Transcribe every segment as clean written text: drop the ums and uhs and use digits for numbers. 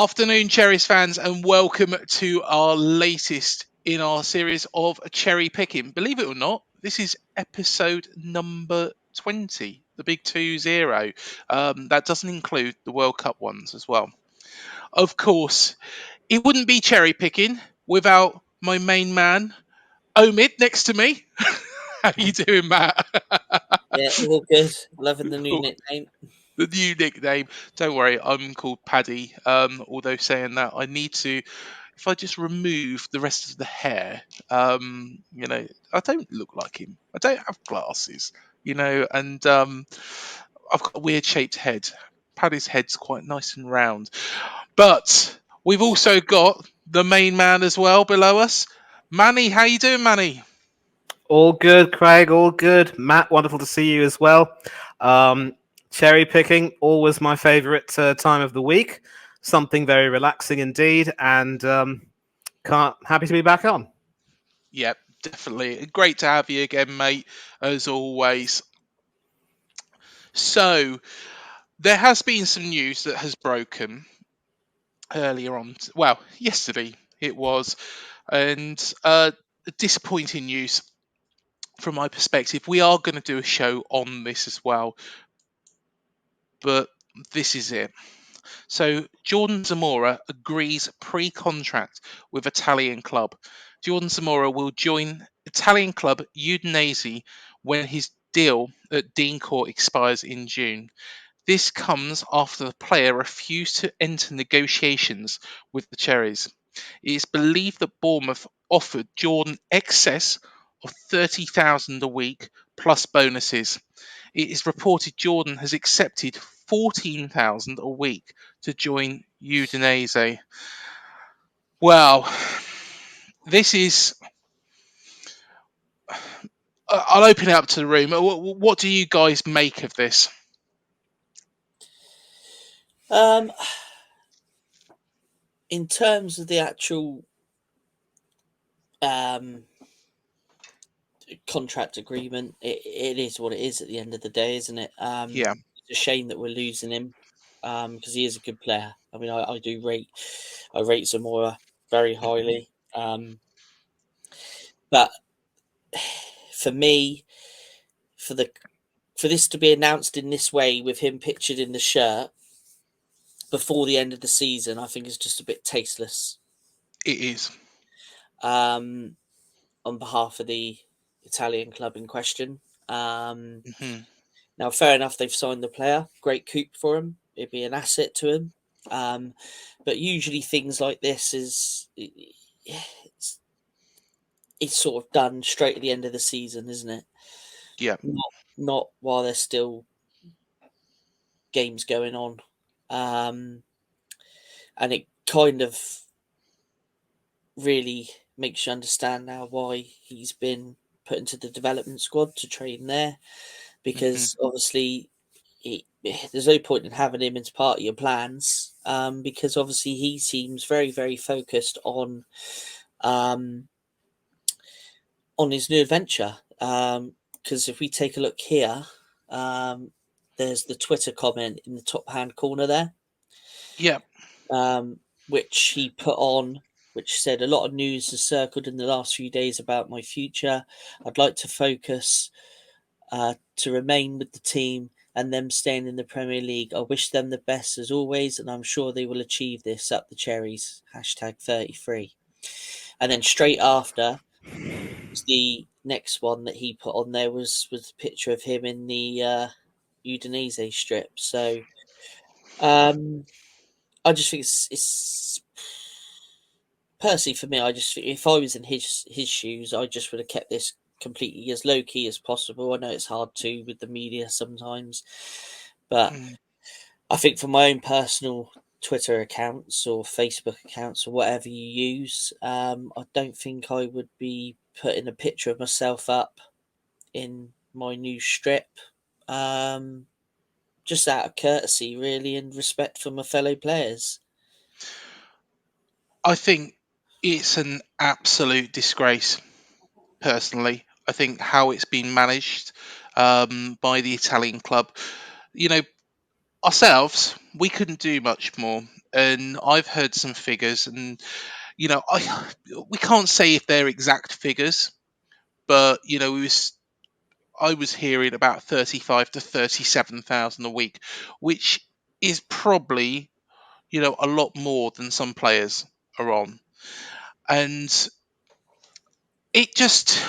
Afternoon, Cherries fans, and welcome to our latest in our series of cherry picking. Believe it or not, this is episode number 20, the big 20. That doesn't include the World Cup ones as well. Of course, it wouldn't be cherry picking without my main man, Omid, next to me. How you doing, Matt? Yeah, all good. Loving the new nickname. The new nickname. Don't worry, I'm called Paddy. Although saying that, I need to. If I just remove the rest of the hair, I don't look like him. I don't have glasses, and I've got a weird shaped head. Paddy's head's quite nice and round. But we've also got the main man as well below us. Manny, how you doing, Manny? All good, Craig. All good. Matt, wonderful to see you as well. Cherry picking, always my favourite time of the week. Something very relaxing indeed, and happy to be back on. Yep, definitely. Great to have you again, mate, as always. So, there has been some news that has broken earlier on. Well, yesterday it was, and disappointing news from my perspective. We are going to do a show on this as well, but this is it. So Jordan Zemura agrees pre-contract with Italian club. Jordan Zemura will join Italian club Udinese when his deal at Dean Court expires in June. This comes after the player refused to enter negotiations with the Cherries. It is believed that Bournemouth offered Jordan excess of 30,000 a week plus bonuses. It is reported Jordan has accepted 14,000 a week to join Udinese. Well, this is. I'll open it up to the room. What do you guys make of this? In terms of the actual contract agreement, it is what it is at the end of the day, isn't it? Yeah. It's a shame that we're losing him because he is a good player. I mean, I rate Zamora very highly. But for me, for this to be announced in this way with him pictured in the shirt before the end of the season, I think is just a bit tasteless. It is. On behalf of the Italian club in question. Now, fair enough, they've signed the player. Great coup for him. It'd be an asset to him. But usually things like this it's sort of done straight at the end of the season, isn't it? Yeah. Not while there's still games going on. And it kind of really makes you understand now why he's been put into the development squad to train there, because obviously there's no point in having him as part of your plans, because obviously he seems very, very focused on his new adventure. Because if we take a look here, there's the Twitter comment in the top hand corner there. Yeah. Which he put on, which said, a lot of news has circled in the last few days about my future. I'd like to focus to remain with the team and them staying in the Premier League. I wish them the best as always, and I'm sure they will achieve this. Up the Cherries, #33. And then straight after, the next one that he put on there was a picture of him in the Udinese strip. So I just think it's personally for me. I just think if I was in his shoes, I just would have kept this completely as low key as possible. I know it's hard to with the media sometimes, but I think for my own personal Twitter accounts or Facebook accounts or whatever you use, I don't think I would be putting a picture of myself up in my new strip. Just out of courtesy, really, and respect for my fellow players. I think it's an absolute disgrace, personally. I think how it's been managed by the Italian club. Ourselves, we couldn't do much more. and I've heard some figures, and we can't say if they're exact figures, but I was hearing about 35 to 37,000 a week, which is probably a lot more than some players are on, and it just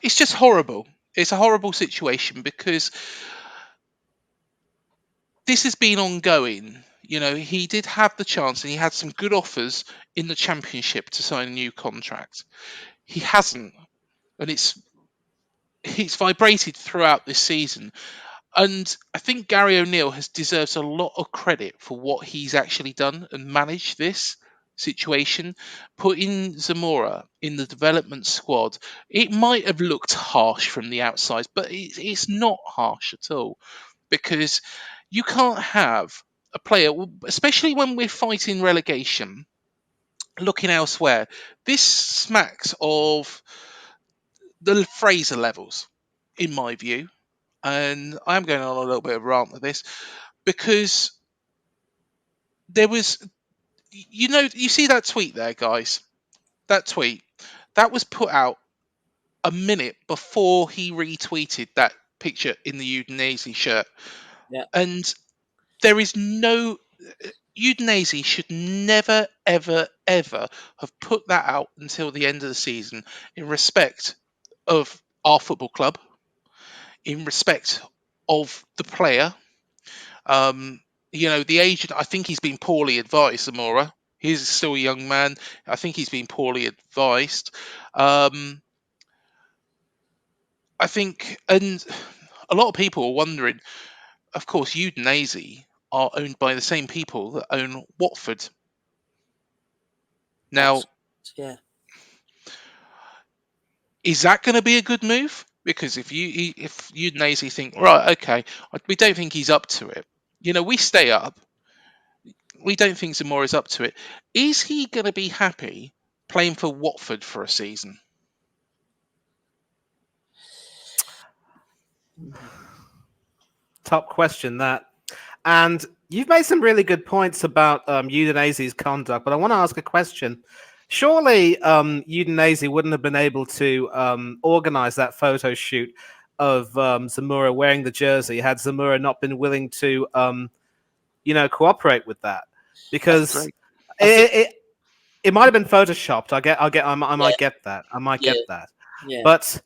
it's just horrible. It's a horrible situation because this has been ongoing. He did have the chance and he had some good offers in the Championship to sign a new contract. He hasn't, and it's vibrated throughout this season. And I think Gary O'Neill has deserves a lot of credit for what he's actually done and managed this situation. Putting Zemura in the development squad, it might have looked harsh from the outside, but it's not harsh at all, because you can't have a player, especially when we're fighting relegation, looking elsewhere. This smacks of the Fraser levels, in my view. And I'm going on a little bit of a rant with this because there was, you see that tweet there, guys? That tweet that was put out a minute before he retweeted that picture in the Udinese shirt. Yeah. And there is no, Udinese should never, ever, ever have put that out until the end of the season, in respect of our football club, in respect of the player. The agent, I think he's been poorly advised, Zamora. He's still a young man. I think he's been poorly advised. I think, and a lot of people are wondering, of course, Udinese are owned by the same people that own Watford. Now, yeah. Is that going to be a good move? Because if Udinese think, right, okay, we don't think he's up to it. We stay up. We don't think Zamora is up to it. Is he going to be happy playing for Watford for a season? Top question, that. And you've made some really good points about Udinese's conduct, but I want to ask a question. Surely Udinese wouldn't have been able to organize that photo shoot of Zemura wearing the jersey had Zemura not been willing to, cooperate with that, because it might have been photoshopped. I might get that. I might get that. Yeah. But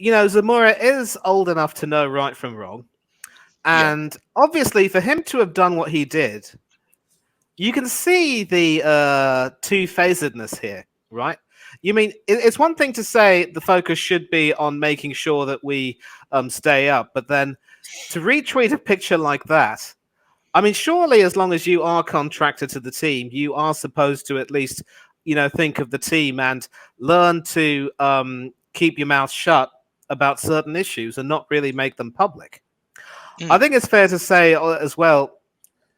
Zemura is old enough to know right from wrong. And obviously, for him to have done what he did, you can see the two-facedness here, right? You mean, it's one thing to say the focus should be on making sure that we stay up, but then to retweet a picture like that, I mean, surely as long as you are contracted to the team, you are supposed to at least, think of the team and learn to keep your mouth shut about certain issues and not really make them public. I think it's fair to say as well,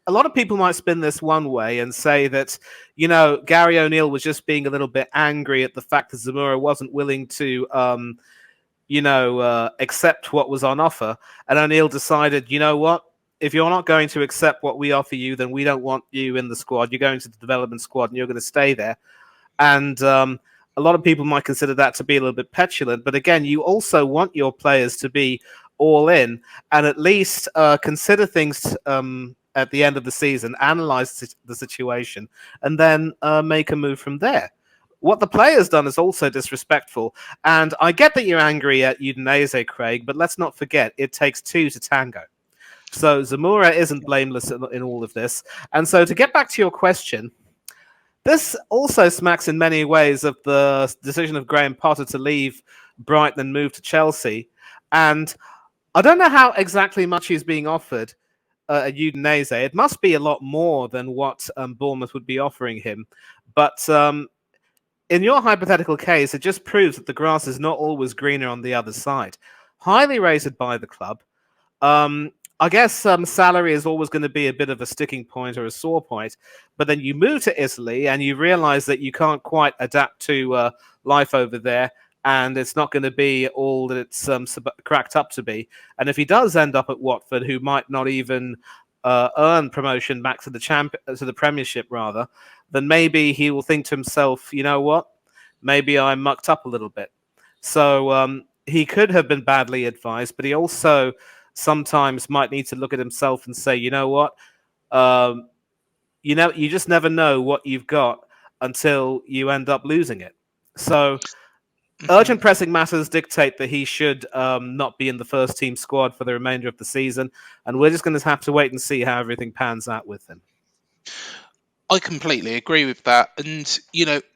a lot of people might spin this one way and say that, Gary O'Neill was just being a little bit angry at the fact that Zemura wasn't willing to, accept what was on offer. And O'Neill decided, you know what? If you're not going to accept what we offer you, then we don't want you in the squad. You're going to the development squad and you're going to stay there. And a lot of people might consider that to be a little bit petulant. But again, you also want your players to be all in and at least consider things at the end of the season, analyze the situation, and then make a move from there. What the player's done is also disrespectful. And I get that you're angry at Udinese, Craig, but let's not forget, it takes two to tango. So Zemura isn't blameless in all of this. And so to get back to your question, this also smacks in many ways of the decision of Graham Potter to leave Brighton and move to Chelsea. And I don't know how exactly much he's being offered at Udinese. It must be a lot more than what Bournemouth would be offering him. But in your hypothetical case, it just proves that the grass is not always greener on the other side. Highly rated by the club. I guess salary is always going to be a bit of a sticking point or a sore point. But then you move to Italy and you realize that you can't quite adapt to life over there. And it's not going to be all that it's cracked up to be. And if he does end up at Watford, who might not even earn promotion back to the Premiership rather, then maybe he will think to himself, you know what, maybe I mucked up a little bit. So he could have been badly advised, but he also sometimes might need to look at himself and say, you know what, you just never know what you've got until you end up losing it. So urgent pressing matters dictate that he should not be in the first team squad for the remainder of the season, and we're just going to have to wait and see how everything pans out with him. I completely agree with that. And,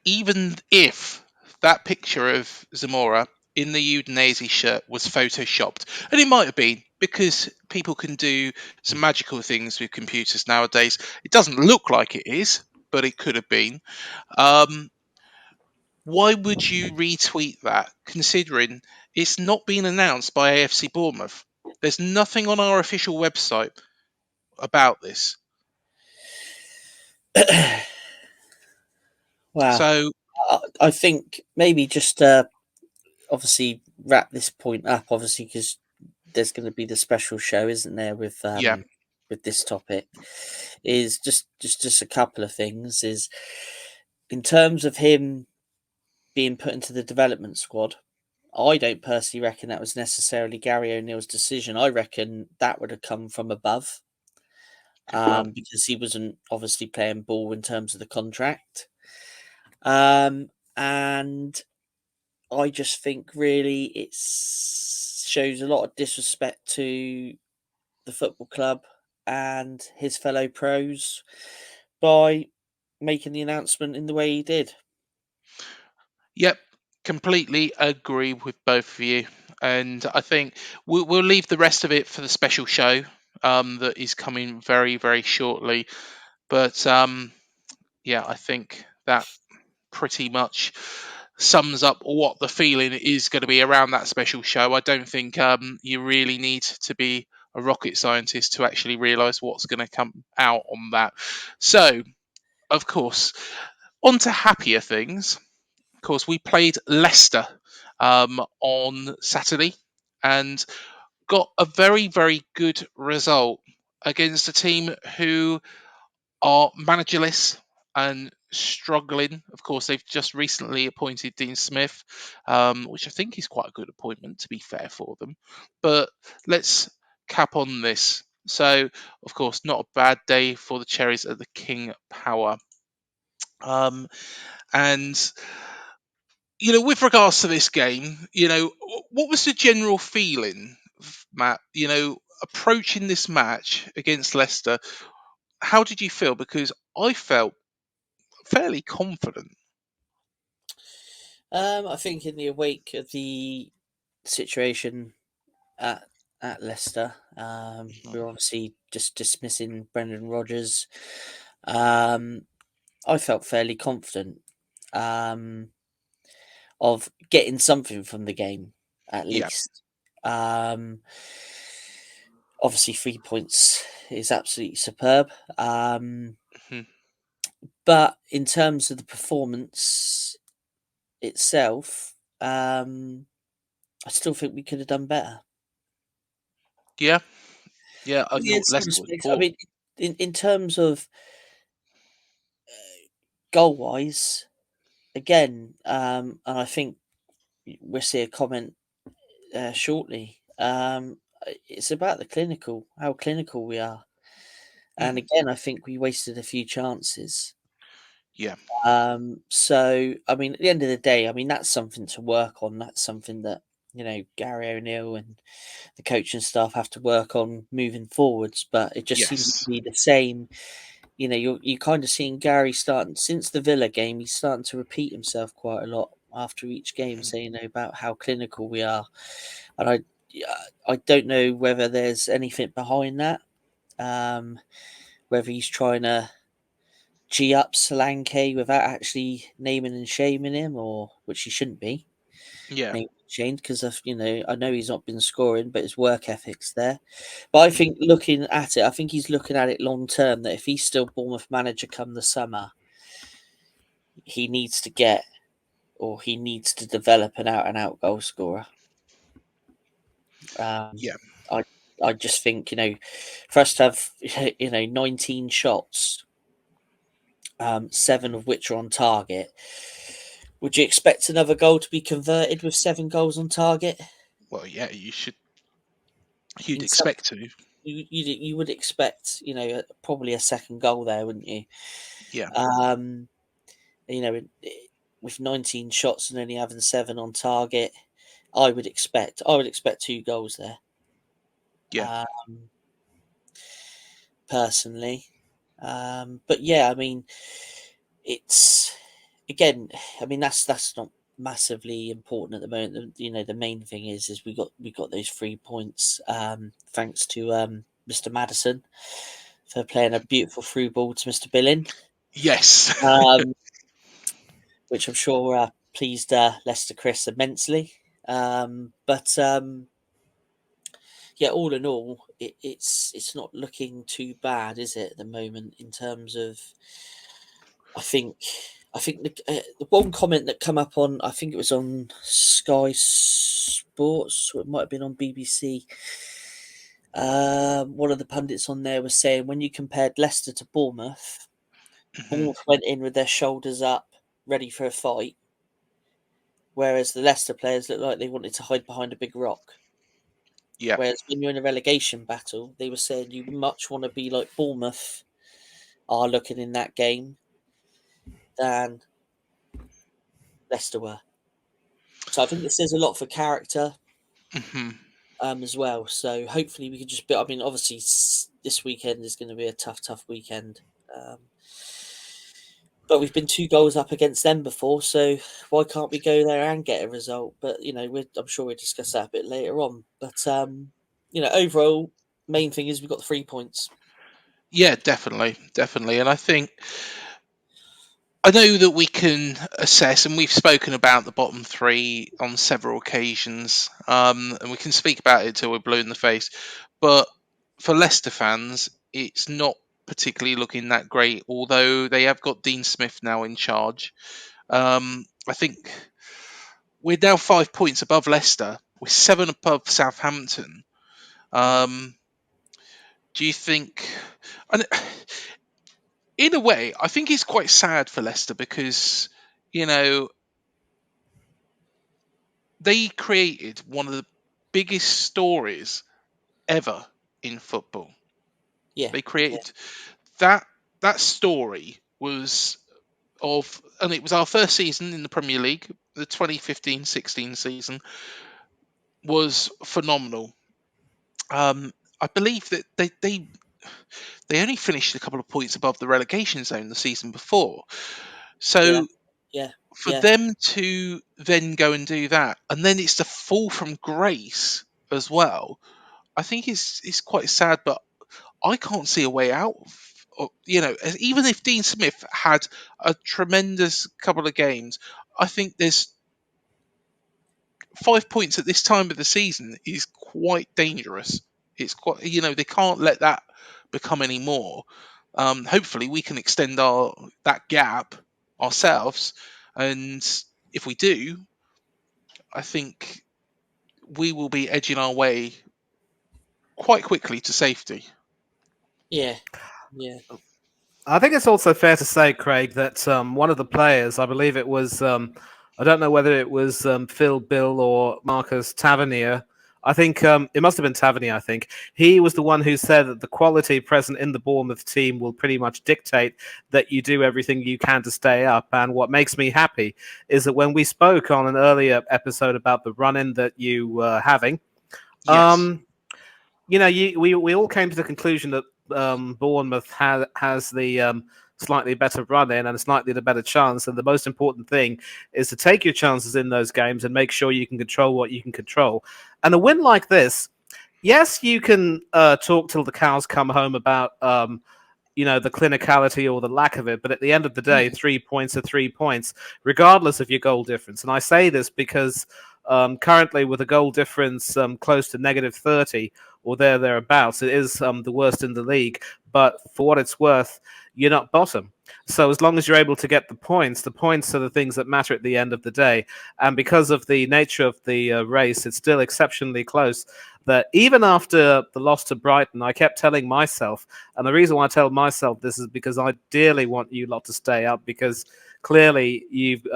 even if that picture of Zemura in the Udinese shirt was photoshopped, and it might have been because people can do some magical things with computers nowadays, it doesn't look like it is, but it could have been. Why would you retweet that, considering it's not been announced by AFC Bournemouth? There's nothing on our official website about this. Wow. So I think maybe just obviously wrap this point up, obviously, because there's going to be the special show, isn't there, with yeah, this topic, is just a couple of things. Is in terms of him being put into the development squad, I don't personally reckon that was necessarily Gary O'Neill's decision. I reckon that would have come from above, because he wasn't obviously playing ball in terms of the contract. And I just think really it shows a lot of disrespect to the football club and his fellow pros by making the announcement in the way he did. yep, completely agree with both of you. And I think we'll leave the rest of it for the special show that is coming very, very shortly. But yeah, I think that pretty much sums up what the feeling is going to be around that special show. I don't think you really need to be a rocket scientist to actually realise what's going to come out on that. So, of course, on to happier things. Of course, we played Leicester on Saturday and got a very, very good result against a team who are managerless and struggling. Of course, they've just recently appointed Dean Smith, which I think is quite a good appointment, to be fair for them. But let's cap on this. So, of course, not a bad day for the Cherries at the King Power. And with regards to this game, what was the general feeling, Matt? Approaching this match against Leicester, how did you feel? Because I felt fairly confident. I think in the wake of the situation at Leicester, we're obviously just dismissing Brendan Rodgers. I felt fairly confident of getting something from the game at Yeah. least. Obviously, 3 points is absolutely superb. Mhm. But in terms of the performance itself, I still think we could have done better. Yeah. Yeah. I Yeah, in thought some Leicester was respects. I poor. mean, in terms of goal wise, again, and I think we'll see a comment shortly. It's about how clinical we are. And again, I think we wasted a few chances. Yeah. So, I mean, at the end of the day, I mean, that's something to work on. That's something that, Gary O'Neill and the coaching staff have to work on moving forwards. But it just seems to Yes. be the same. You're kind of seeing Gary starting since the Villa game. He's starting to repeat himself quite a lot after each game, saying about how clinical we are. And I don't know whether there's anything behind that. Whether he's trying to G up Solanke without actually naming and shaming him, or which he shouldn't be Yeah. named and shamed because of I know he's not been scoring, but his work ethic's there. But I think looking at it, I think he's looking at it long term. That if he's still Bournemouth manager come the summer, he needs to he needs to develop an out and out goal scorer. Yeah. I just think, for us to have, 19 shots, 7 of which are on target, would you expect another goal to be converted with 7 goals on target? Well, yeah, you should. You'd In some, expect to. you would expect, probably a second goal there, wouldn't you? Yeah. With 19 shots and only having 7 on target, I would expect 2 goals there. Yeah. Personally, but yeah, I mean, it's again, I mean that's not massively important at the moment. The main thing is we got those 3 points, thanks to Mr. Madison for playing a beautiful through ball to Mr. Billing, Yes. which I'm sure pleased Leicester Chris immensely. But yeah, all in all, it's not looking too bad, is it, at the moment in terms of? I think the one comment that come up on, I think it was on Sky Sports, or it might have been on BBC. One of the pundits on there was saying when you compared Leicester to Bournemouth, Bournemouth went in with their shoulders up, ready for a fight, whereas the Leicester players looked like they wanted to hide behind a big rock. Yeah. Whereas when you're in a relegation battle, they were saying you much want to be like Bournemouth are looking in that game than Leicester were. So I think this says a lot for character as well. So hopefully we can just I mean, obviously this weekend is going to be a tough weekend. But we've been 2 goals up against them before, so why can't we go there and get a result? But I'm sure we'll discuss that a bit later on. But overall, main thing is we've got the 3 points. Yeah, definitely, and I know that we can assess, and we've spoken about the bottom 3 on several occasions, and we can speak about it till we're blue in the face. But for Leicester fans, it's not particularly looking that great, although they have got Dean Smith now in charge. I think we're now 5 points above Leicester. We're 7 above Southampton. Do you think? And in a way, I think it's quite sad for Leicester because they created one of the biggest stories ever in football. Yeah, They created that story was and it was our first season in the Premier League. The 2015-16 season was phenomenal. I believe that they only finished a couple of points above the relegation zone the season before. So yeah. for them to then go and do that, and then it's to fall from grace as well, I think it's quite sad. But I can't see a way out. Even if Dean Smith had a tremendous couple of games, I think there's 5 points at this time of the season is quite dangerous. It's quite, they can't let that become any more. Hopefully, we can extend that gap ourselves, and if we do, I think we will be edging our way quite quickly to safety. Yeah. I think it's also fair to say, Craig, that one of the players, I believe it was, I don't know whether it was Phil Bill or Marcus Tavernier. I think it must have been Tavernier, I think. He was the one who said that the quality present in the Bournemouth team will pretty much dictate that you do everything you can to stay up. And what makes me happy is that when we spoke on an earlier episode about the run-in that you were having, Yes. we all came to the conclusion that Bournemouth has the slightly better run in and slightly the better chance. And the most important thing is to take your chances in those games and make sure you can control what you can control. And a win like this, yes, you can talk till the cows come home about the clinicality or the lack of it. But at the end of the day, 3 points are 3 points, regardless of your goal difference. And I say this because currently with a goal difference close to -30 or thereabouts, it is the worst in the league. But for what it's worth, you're not bottom. So as long as you're able to get the points are the things that matter at the end of the day. And because of the nature of the race, it's still exceptionally close. that even after the loss to Brighton, I kept telling myself, and the reason why I tell myself this is because I dearly want you lot to stay up, because clearly you've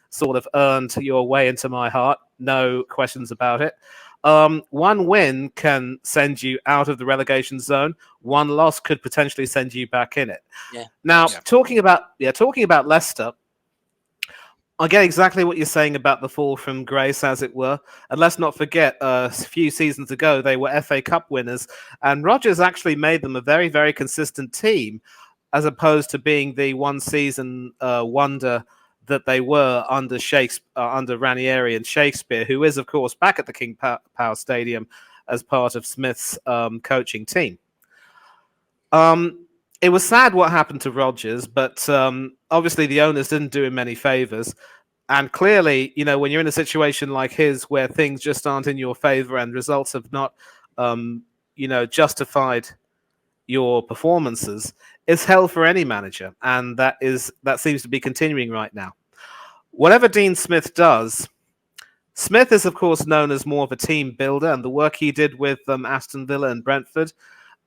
sort of earned your way into my heart, no questions about it. One win can send you out of the relegation zone. One loss could potentially send you back in it. Yeah. Now, Yeah. talking about Leicester, I get exactly what you're saying about the fall from grace, as it were. And let's not forget, a few seasons ago, they were FA Cup winners, and Rodgers actually made them a very, very consistent team, as opposed to being the one season wonder that they were under under Ranieri and Shakespeare, who is, of course, back at the King Power Stadium as part of Smith's coaching team. It was sad what happened to Rodgers, but obviously the owners didn't do him many favors. And clearly, when you're in a situation like his where things just aren't in your favor and results have not, justified your performances, it's hell for any manager. And that seems to be continuing right now. Whatever Dean Smith does, Smith is, of course, known as more of a team builder, and the work he did with Aston Villa and Brentford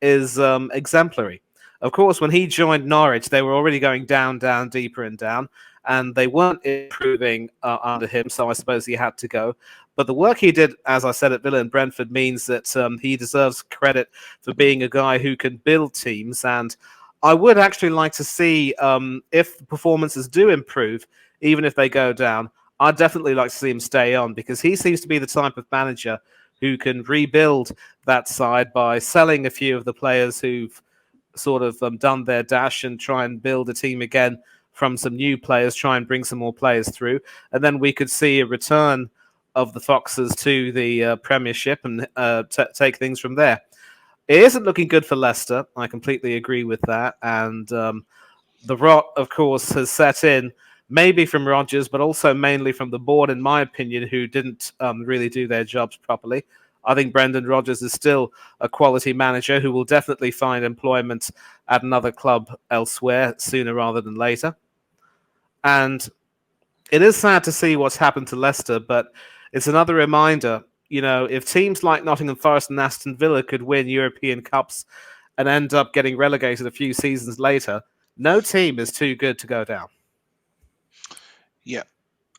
is exemplary. Of course, when he joined Norwich, they were already going down, deeper and down, and they weren't improving under him, so I suppose he had to go. But the work he did, as I said, at Villa and Brentford means that he deserves credit for being a guy who can build teams. And I would actually like to see, if performances do improve, even if they go down, I'd definitely like to see him stay on, because he seems to be the type of manager who can rebuild that side by selling a few of the players who've sort of done their dash and try and build a team again from some new players, try and bring some more players through. And then we could see a return of the Foxes to the Premiership and take things from there. It isn't looking good for Leicester. I completely agree with that. And the rot, of course, has set in, maybe from Rodgers, but also mainly from the board, in my opinion, who didn't really do their jobs properly. I think Brendan Rodgers is still a quality manager who will definitely find employment at another club elsewhere sooner rather than later. And it is sad to see what's happened to Leicester, but it's another reminder, if teams like Nottingham Forest and Aston Villa could win European Cups and end up getting relegated a few seasons later, no team is too good to go down. Yeah,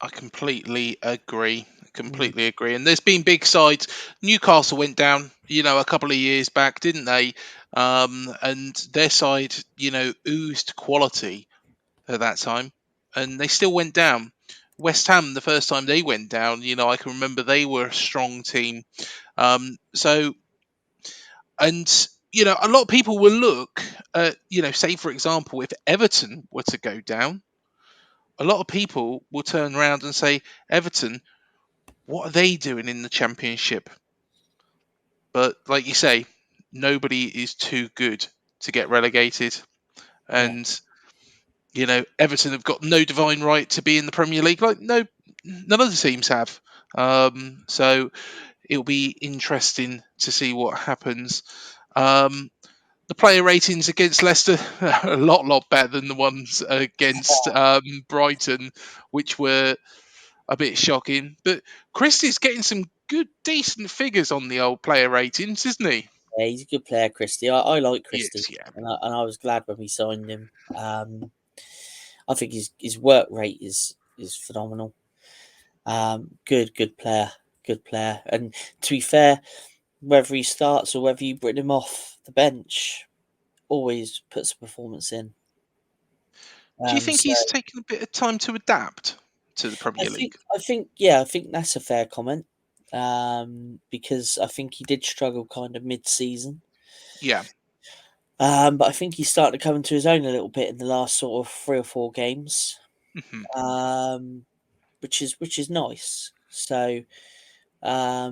I completely agree. Completely agree. And there's been big sides. Newcastle went down, a couple of years back, didn't they? And their side, oozed quality at that time, and they still went down. West Ham, the first time they went down, I can remember they were a strong team. So, and a lot of people will look at, say for example, if Everton were to go down, a lot of people will turn around and say, Everton, what are they doing in the Championship? But like you say, nobody is too good to get relegated. And, Everton have got no divine right to be in the Premier League. Like, no, none of the teams have. So it'll be interesting to see what happens. The player ratings against Leicester are a lot better than the ones against Brighton, which were a bit shocking. But Christie's getting some good, decent figures on the old player ratings, isn't he? Yeah, he's a good player, Christie. I like Christie, Yes, yeah. and I was glad when we signed him. I think his work rate is phenomenal. Good player, good player. And to be fair, whether he starts or whether you bring him off the bench, always puts a performance in. Do you think So he's taken a bit of time to adapt to the Premier League? I think that's a fair comment. Because I think he did struggle kind of mid-season. Yeah. But I think he's starting to come into his own a little bit in the last sort of 3 or 4 games. Mm-hmm. Which is nice. So, yeah,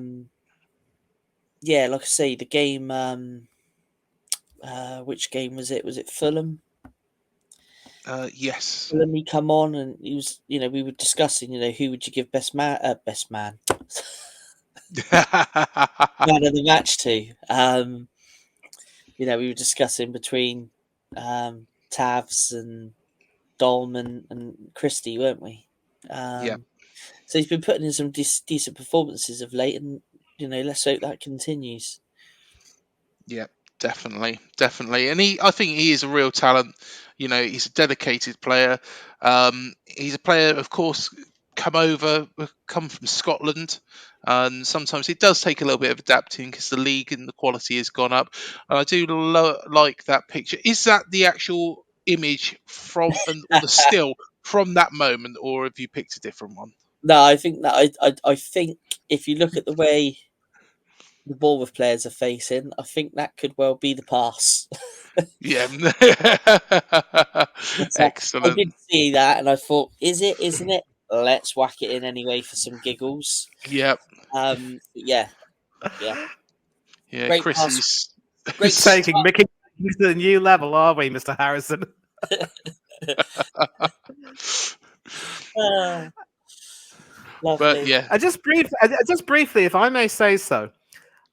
like I say, the game. Which game was it? Was it Fulham? Yes. Fulham. He come on and he was. We were discussing. Who would you give best man? Man of the match to? We were discussing between Tavs and Dolman and Christie, weren't we? Yeah. So he's been putting in some decent performances of late, and let's hope that continues. Yeah, definitely, and I think he is a real talent. He's a dedicated player. He's a player, of course, come from Scotland, and sometimes it does take a little bit of adapting because the league and the quality has gone up. And I do like that picture. Is that the actual image or the still from that moment, or have you picked a different one? No, I think that I think if you look at the way the Bournemouth players are facing, I think that could well be the pass. Yeah, I excellent. did see that and I thought, is it? Isn't it? Let's whack it in anyway for some giggles. Yep. Yeah, yeah. Yeah, Great pass. Chrissy's. Great Taking start. Mickey to the new level, are we, Mr. Harrison? Ah, But lovely. yeah, Just briefly, if I may say so.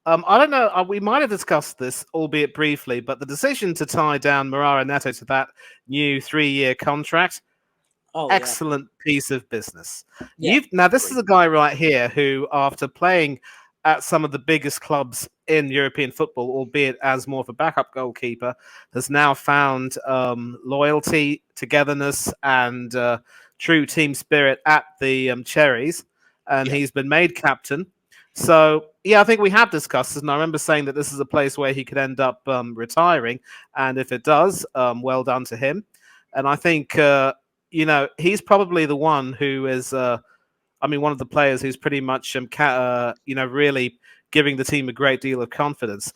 I don't know. We might have discussed this, albeit briefly, but the decision to tie down Morara Neto to that new 3-year contract, Oh yeah, excellent piece of business. yeah. Now this is Agree. a guy right here who, after playing at some of the biggest clubs in European football, albeit as more of a backup goalkeeper, has now found loyalty, togetherness, and true team spirit at the Cherries, and yeah, he's been made captain. So yeah, I think we have discussed this, and I remember saying that this is a place where he could end up retiring, and if it does, well done to him. And I think he's probably the one who is, one of the players who's pretty much, really giving the team a great deal of confidence.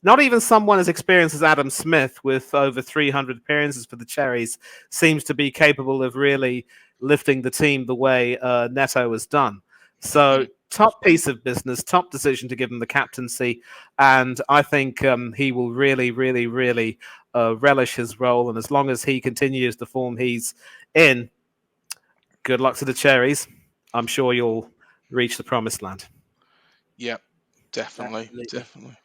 Not even someone as experienced as Adam Smith, with over 300 appearances for the Cherries, seems to be capable of really lifting the team the way Neto has done. So, mhm, top piece of business, top decision to give him the captaincy, and I think he will really, really, really relish his role. And as long as he continues the form he's in, good luck to the Cherries. I'm sure you'll reach the promised land. yeah, definitely, Absolutely. definitely.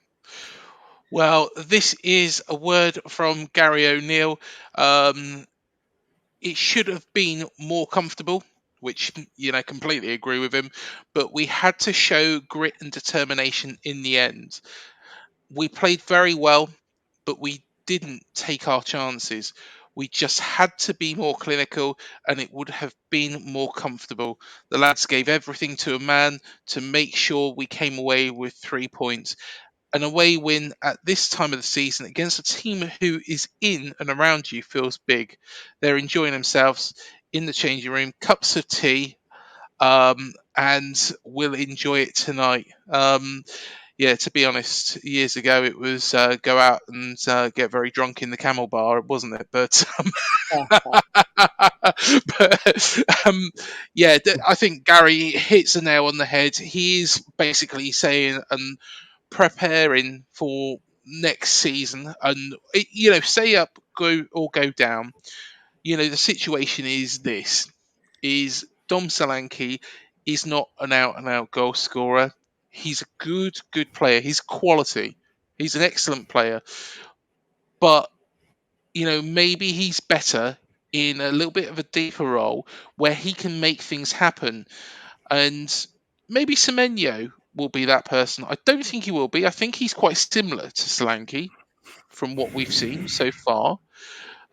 Well, this is a word from Gary O'Neill. Um, it should have been more comfortable, which completely agree with him. But we had to show grit and determination in the end. We played very well, but we didn't take our chances. We just had to be more clinical and it would have been more comfortable. The lads gave everything to a man to make sure we came away with 3 points. An away win at this time of the season against a team who is in and around you feels big. They're enjoying themselves in the changing room, cups of tea, and we'll enjoy it tonight. Yeah, to be honest, years ago it was go out and get very drunk in the Camel Bar, wasn't it? But yeah, I think Gary hits the nail on the head. He is basically saying and preparing for next season, and stay up, go down. The situation is this: is Dom Solanke is not an out and out goal scorer. He's a good player. He's quality. He's an excellent player, but maybe he's better in a little bit of a deeper role where he can make things happen. And maybe Semenyo will be that person. I don't think he will be. I think he's quite similar to Solanke from what we've seen so far.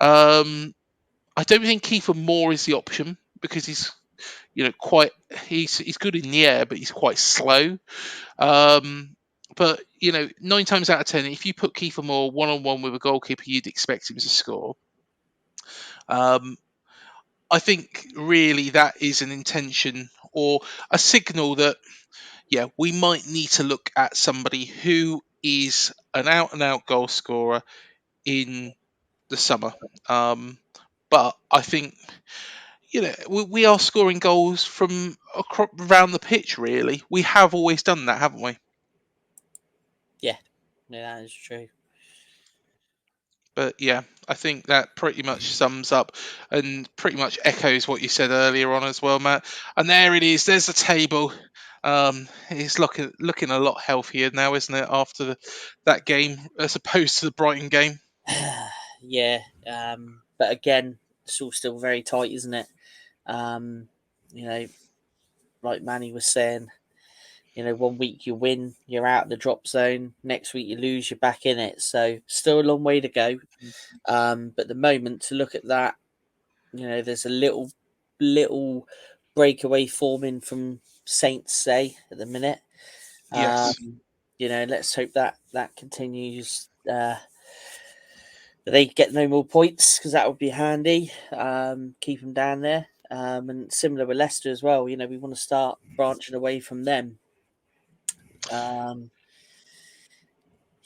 Um, I don't think Kiefer Moore is the option because he's quite he's good in the air, but he's quite slow. But 9 times out of 10, if you put Kiefer Moore one on one with a goalkeeper, you'd expect him to score. Um, I think really that is an intention or a signal that we might need to look at somebody who is an out and out goal scorer in the summer. But I think we are scoring goals from around the pitch. Really, we have always done that, haven't we? Yeah, that is true. But yeah, I think that pretty much sums up and pretty much echoes what you said earlier on as well, Matt. And there it is. There's the table. It's looking a lot healthier now, isn't it? After that game, as opposed to the Brighton game. Yeah, but again, it's all still very tight, isn't it? Um, you know, like Manny was saying, 1 week you win, you're out of the drop zone. Next week you lose, you're back in it. So still a long way to go. But the moment to look at that, there's a little breakaway forming from Saints say at the minute. Yes. Let's hope that continues. That they get no more points, because that would be handy. Keep them down there. And similar with Leicester as well. We want to start branching away from them.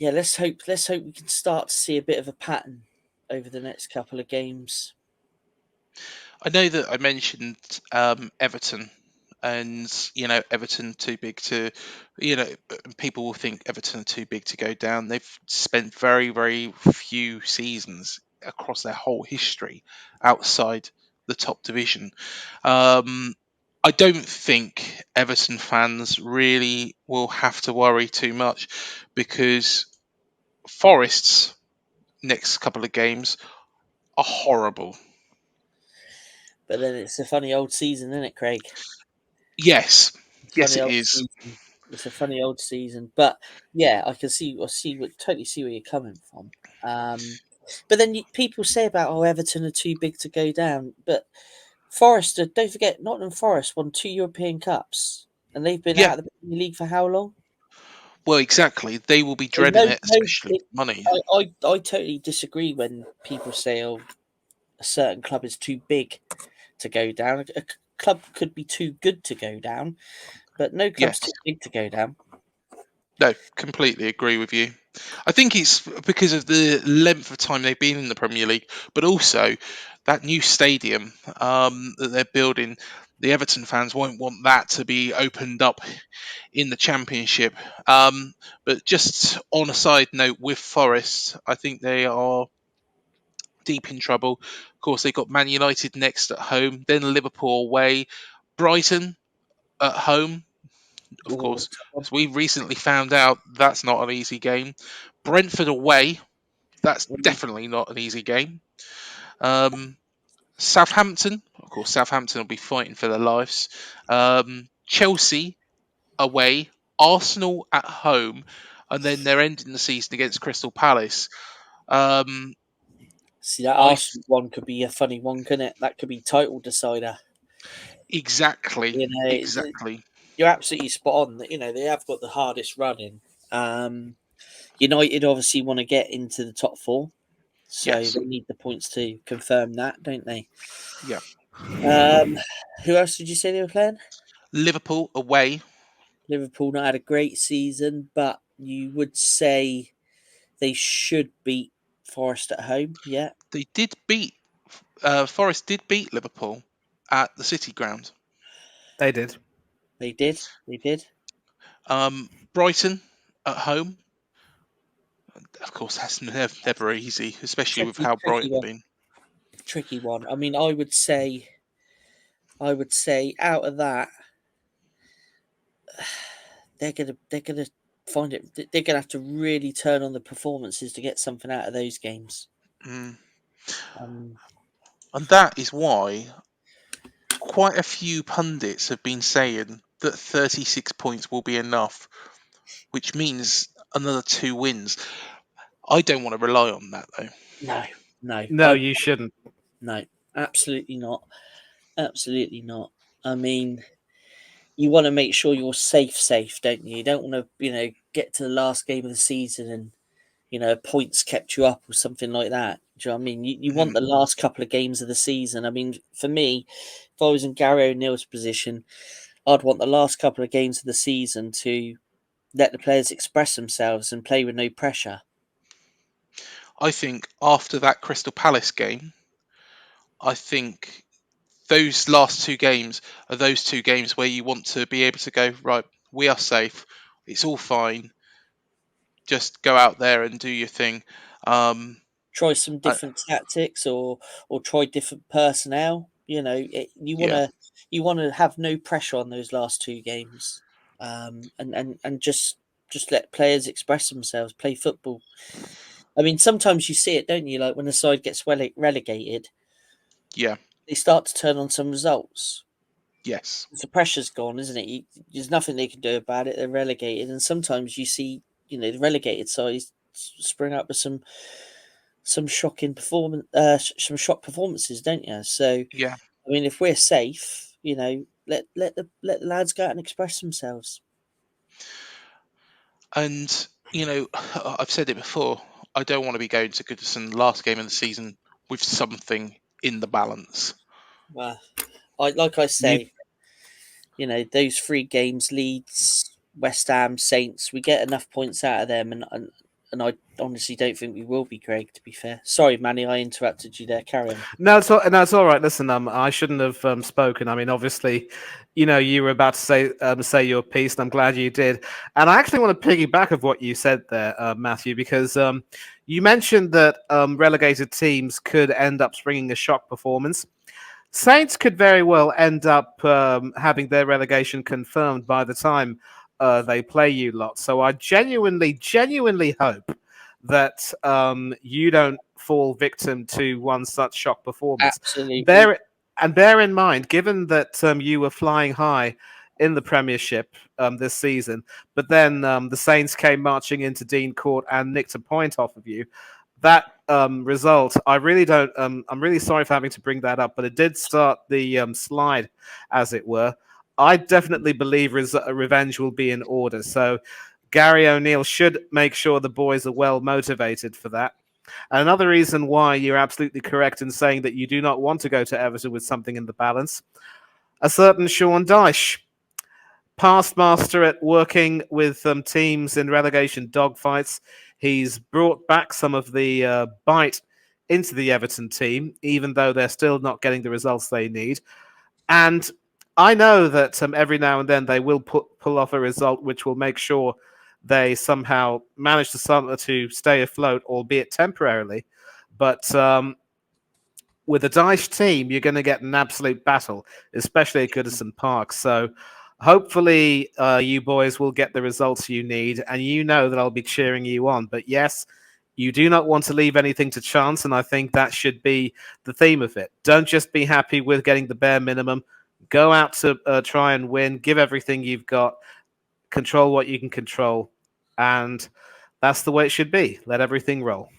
Let's hope we can start to see a bit of a pattern over the next couple of games. I know that I mentioned Everton, and Everton too big to, people will think Everton are too big to go down. They've spent very, very few seasons across their whole history outside the top division. I don't think Everton fans really will have to worry too much, because Forest's next couple of games are horrible. But then it's a funny old season, isn't it, Craig? Yes, yes, Funny it old is. season. It's a funny old season. But yeah, I totally see where you're coming from. But then people say about, Everton are too big to go down. But Forest, don't forget, Nottingham Forest won 2 European Cups, and they've been Yeah, out of the Premier League for how long? well, exactly. They will be So dreading it, especially it, money. I totally disagree when people say, a certain club is too big to go down. A club could be too good to go down, but no club's Yes, too big to go down. no, completely agree with you. I think it's because of the length of time they've been in the Premier League, but also that new stadium that they're building. The Everton fans won't want that to be opened up in the Championship. But just on a side note, with Forest, I think they are deep in trouble. Of course, they've got Man United next at home, then Liverpool away, Brighton at home. Of Ooh, course, as we recently found out, that's not an easy game. Brentford away, that's definitely not an easy game. Southampton, of course, Southampton will be fighting for their lives. Chelsea away, Arsenal at home, and then they're ending the season against Crystal Palace. Um, See, that I Arsenal one could be a funny one, couldn't it? That could be title decider. exactly, You know, exactly. you're absolutely spot on. They have got the hardest running. United obviously want to get into the top four, so Yes, they need the points to confirm that, don't they? yeah. Who else did you say they were playing? Liverpool away. Liverpool not had a great season, but you would say they should beat Forest at home. Yeah, They did beat Forest did beat Liverpool at the City Ground. They did. they did. They did. Brighton at home. Of course, that's never easy, especially with how Tricky Brighton one. been. Tricky one. I mean, I would say out of that, they're gonna find it. They're gonna have to really turn on the performances to get something out of those games. Mm. Um, And that is why quite a few pundits have been saying that 36 points will be enough, which means another 2 wins. I don't want to rely on that though. no, no, No, you shouldn't. no, absolutely not, absolutely not. I mean, you want to make sure you're safe, don't you? You don't want to, get to the last game of the season and points kept you up or something like that. Do you know what I mean? You want Mm. the last couple of games of the season. I mean, for me, if I was in Gary O'Neill's position, I'd want the last couple of games of the season to let the players express themselves and play with no pressure. I think after that Crystal Palace game, I think those last 2 games are those 2 games where you want to be able to go, right, we are safe, it's all fine, just go out there and do your thing. Um, Try some I, different tactics, or try different personnel. You want yeah, to have no pressure on those last 2 games, and just let players express themselves, play football. I mean, sometimes you see it, don't you? Like when the side gets relegated, yeah, they start to turn on some results. Yes. The pressure's gone, isn't it? There's nothing they can do about it. They're relegated, and sometimes you see, the relegated sides spring up with some shocking performance, some shock performances, don't you? So, Yeah. I mean, if we're safe, let the lads go out and express themselves. And I've said it before. I don't want to be going to Goodison last game of the season with something in the balance. Well, like I You say, those 3 games, Leeds, West Ham, Saints, we get enough points out of them, and I honestly don't think we will be, Greg, to be fair. Sorry, Manny, I interrupted you there. Carry on. No, it's all right. Listen, I shouldn't have spoken. I mean, obviously, you were about to say your piece, and I'm glad you did. And I actually want to piggyback of what you said there, Matthew, because you mentioned that relegated teams could end up springing a shock performance. Saints could very well end up having their relegation confirmed by the time they play you lot. So I genuinely hope that you don't fall victim to one such shock performance. Absolutely. Bear in mind, given that you were flying high in the Premiership this season, but then the Saints came marching into Dean Court and nicked a point off of you. That result, I really don't. I'm really sorry for having to bring that up, but it did start the slide, as it were. I definitely believe revenge will be in order. So Gary O'Neill should make sure the boys are well motivated for that. And another reason why you're absolutely correct in saying that you do not want to go to Everton with something in the balance, a certain Sean Dyche, past master at working with teams in relegation dogfights. He's brought back some of the bite into the Everton team, even though they're still not getting the results they need. And I know that every now and then they will pull off a result which will make sure they somehow manage to stay afloat, albeit temporarily. But with a Dyche team, you're going to get an absolute battle, especially at Goodison Park. So hopefully you boys will get the results you need, and you know that I'll be cheering you on. But yes, you do not want to leave anything to chance, and I think that should be the theme of it. Don't just be happy with getting the bare minimum. Go out to try and win, give everything you've got, control what you can control, and that's the way it should be. Let everything roll.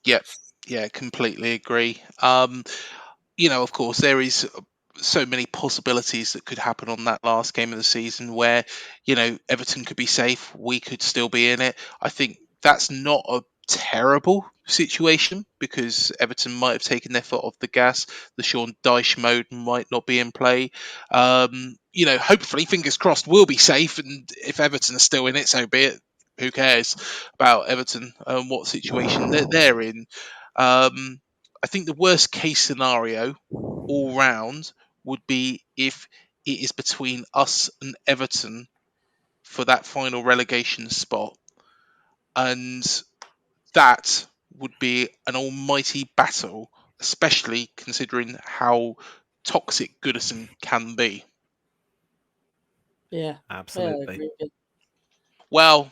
Yeah, completely agree. Of course, there is so many possibilities that could happen on that last game of the season where, Everton could be safe, we could still be in it. I think that's not a terrible situation because Everton might have taken their foot off the gas. The Sean Dyche mode might not be in play. Hopefully, fingers crossed, we'll be safe. And if Everton are still in it, so be it. Who cares about Everton and what situation they're in? I think the worst case scenario all round would be if it is between us and Everton for that final relegation spot. And that would be an almighty battle, especially considering how toxic Goodison can be. Yeah. Absolutely. Yeah, Well,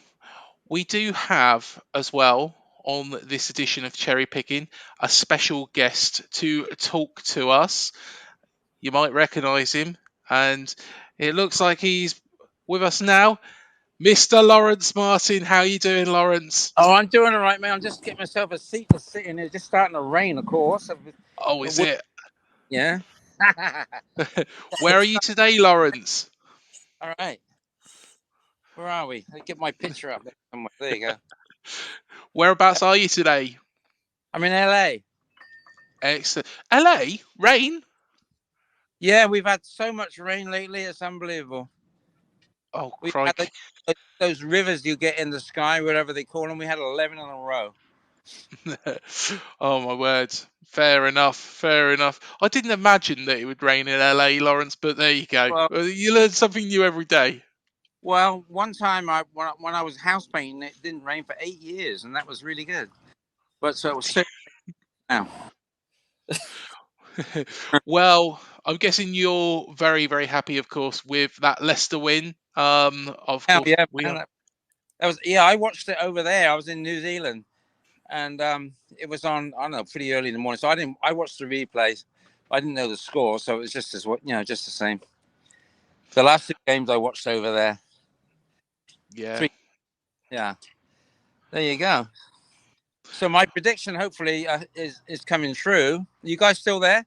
we do have as well on this edition of Cherry Picking a special guest to talk to us. You might recognise him, and it looks like he's with us now. Mr. Laurence Martin, how you doing, Laurence? Oh, I'm doing all right, man. I'm just getting myself a seat to sit in. It's just starting to rain, of course. Oh, is it? Yeah. Where are you today, Laurence? All right. Where are we? Let me get my picture up there somewhere. There you go. Whereabouts are you today? I'm in LA. Excellent. LA? Rain? Yeah, we've had so much rain lately. It's unbelievable. Oh, We've had crikey. those rivers you get in the sky, whatever they call them. We had 11 in a row. Oh, my words. Fair enough. Fair enough. I didn't imagine that it would rain in LA, Laurence, but there you go. You learn something new every day. Well, one time when I was house painting, it didn't rain for 8 years, and that was really good. But so it was sick now. Well, I'm guessing you're very, very happy, of course, with that Leicester win. Of course, Yeah, we are. man, that was I watched it over there. I was in New Zealand, and it was on, I don't know, pretty early in the morning. So I watched the replays, I didn't know the score, so it was just just the same. The last 2 games I watched over there. Yeah. 3. Yeah. There you go. So my prediction, hopefully, is coming true. You guys still there?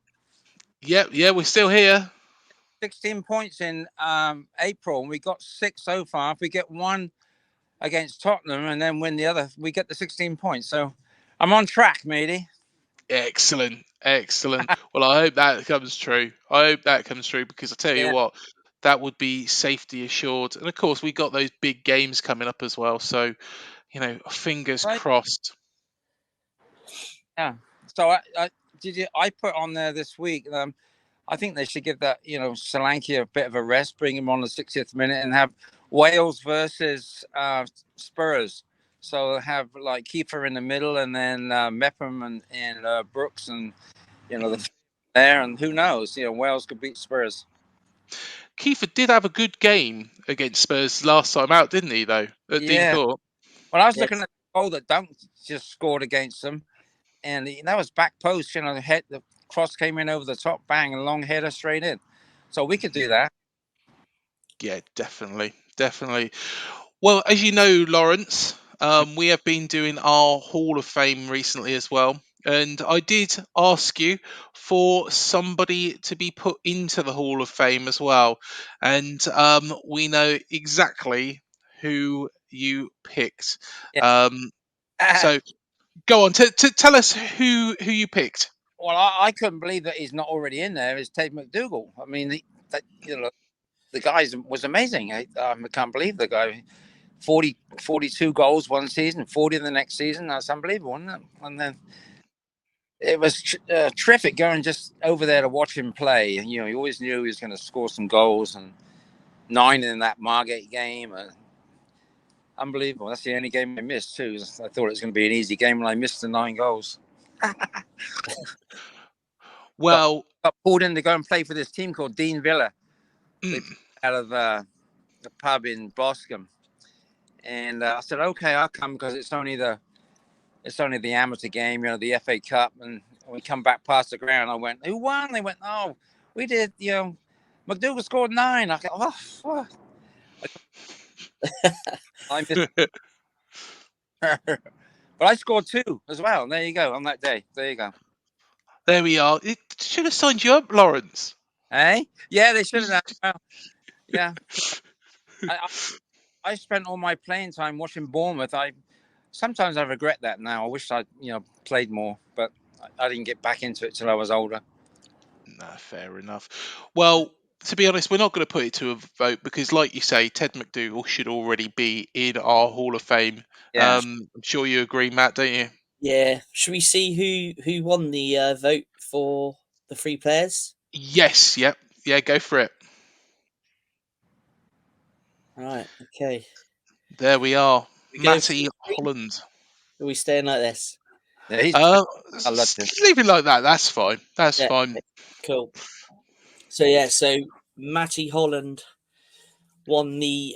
Yeah, we're still here. 16 points in April, and we got 6 so far. If we get 1 against Tottenham and then win the other, we get the 16 points. So I'm on track, matey. Excellent. Well, I hope that comes true. Because I tell you Yeah. what, that would be safety assured. And of course, we got those big games coming up as well. So, fingers Right. crossed. Yeah. So I put on there this week. I think they should give that Solanke a bit of a rest, bring him on the 60th minute, and have Wales versus Spurs. So have like Kiefer in the middle, and then Mepham and Brooks, and the there, and who knows? Wales could beat Spurs. Kiefer did have a good game against Spurs last time out, didn't he, though, at Dean Yeah. Court? Well, I was Yes. looking at the goal that Dunk just scored against them, and that was back post. The cross came in over the top, bang, a long header straight in. So we could do that. Yeah, definitely. Well, as you know, Lawrence, we have been doing our Hall of Fame recently as well. And I did ask you for somebody to be put into the Hall of Fame as well. And we know exactly who you picked. Yeah. So go on, tell us who you picked. Well, I couldn't believe that he's not already in there. Is Ted McDougall? I mean, the guy was amazing. I can't believe the guy. 42 goals one season, 40 the next season. That's unbelievable, isn't it? And then it was terrific going just over there to watch him play. You always knew he was going to score some goals, and 9 in that Margate game. Unbelievable. That's the only game I missed too. I thought it was going to be an easy game, and I missed the 9 goals. Well, got pulled in to go and play for this team called Dean Villa. Out of the pub in Boscombe. And I said, okay, I'll come because it's only the amateur game, the FA Cup. And when we come back past the ground, I went, who won? They went, oh, we did, McDougall scored 9. I go, oh, fuck. I missed but I scored 2 as well. And there you go on that day. There you go. there we are. It should have signed you up, Lawrence. Hey? Yeah, they should have. Well, yeah. I spent all my playing time watching Bournemouth. Sometimes I regret that now. I wish I'd played more, but I didn't get back into it till I was older. No, fair enough. Well, to be honest, we're not going to put it to a vote because, like you say, Ted McDougall should already be in our Hall of Fame. Yeah. I'm sure you agree, Matt, don't you? Yeah. Should we see who won the vote for the 3 players? Yes. Yep. Yeah. Go for it. Right. Okay. There we are. We go Matty Holland. Are we staying like this? Yeah, he's Leave it like that. That's fine. That's Yeah. fine. Cool. So Matty Holland won the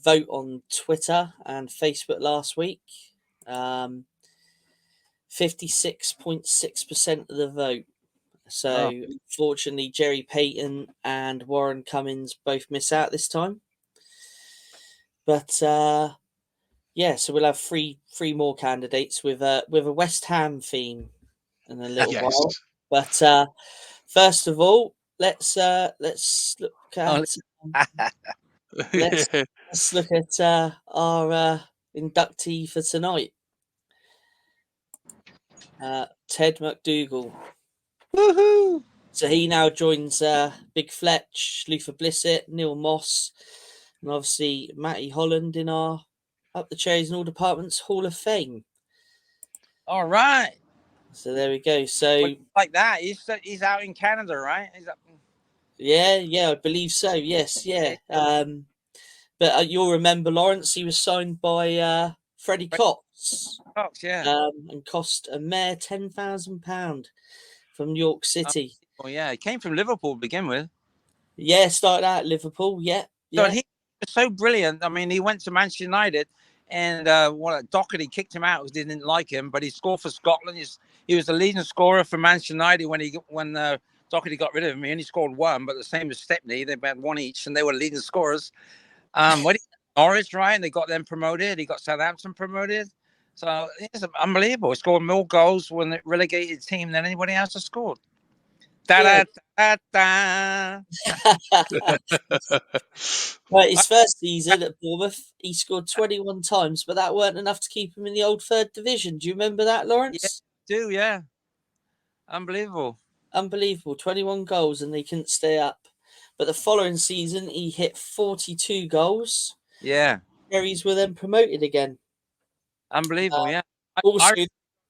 vote on Twitter and Facebook last week. 56.6% of the vote. So unfortunately, Jerry Payton and Warren Cummins both miss out this time. But so we'll have three more candidates with a West Ham theme in a little while. But first of all, let's look at let's look at our inductee for tonight, Ted McDougall. Woohoo! So he now joins Big Fletch, Luther Blissett, Neil Moss, and obviously Matty Holland in our Up the Cherries in All Departments Hall of Fame. All right. So there we go. So like that, he's out in Canada, right? Yeah, I believe so. Yes, yeah. But you'll remember, Lawrence, he was signed by Freddie Cox. Cox, yeah. And cost a mere £10,000 from New York City. Oh yeah, he came from Liverpool to begin with. Yeah, started out at Liverpool. Yeah. So he was so brilliant. I mean, he went to Manchester United, and Doherty kicked him out because he didn't like him. But he scored for Scotland. He was the leading scorer for Manchester United when Doherty got rid of him. He only scored one, but the same as Stepney. They had one each, and they were leading scorers. Norwich, right? And they got them promoted. He got Southampton promoted. So it's unbelievable. He scored more goals when the relegated team than anybody else has scored. Da, da, da, da. Right, his first season at Bournemouth, he scored 21 times, but that weren't enough to keep him in the old third division. Do you remember that, Laurence? Yeah. Unbelievable. Unbelievable. 21 goals and they couldn't stay up. But the following season, he hit 42 goals. Yeah. Cherries were then promoted again. Unbelievable, yeah. Also,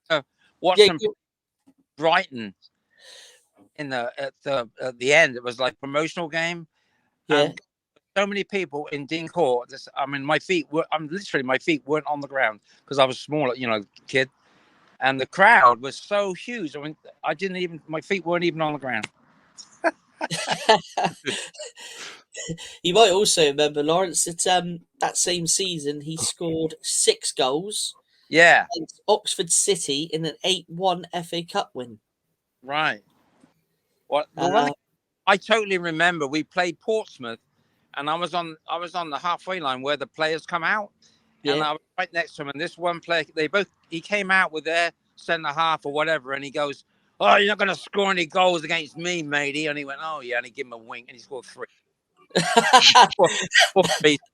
I watched them Brighton at the end. It was like promotional game. Yeah. So many people in Dean Court. My feet weren't on the ground because I was smaller, kid. And the crowd was so huge. I mean, my feet weren't even on the ground. You might also remember, Laurence, that that same season he scored 6 goals. Yeah. Against Oxford City in an 8-1 FA Cup win. Right. Well, the one I totally remember, we played Portsmouth, and I was on the halfway line where the players come out, and I was right next to him. And this one player, he came out with their centre half or whatever, and he goes, "Oh, you're not going to score any goals against me, matey." And he went, "Oh yeah," and he gave him a wink, and he scored 3.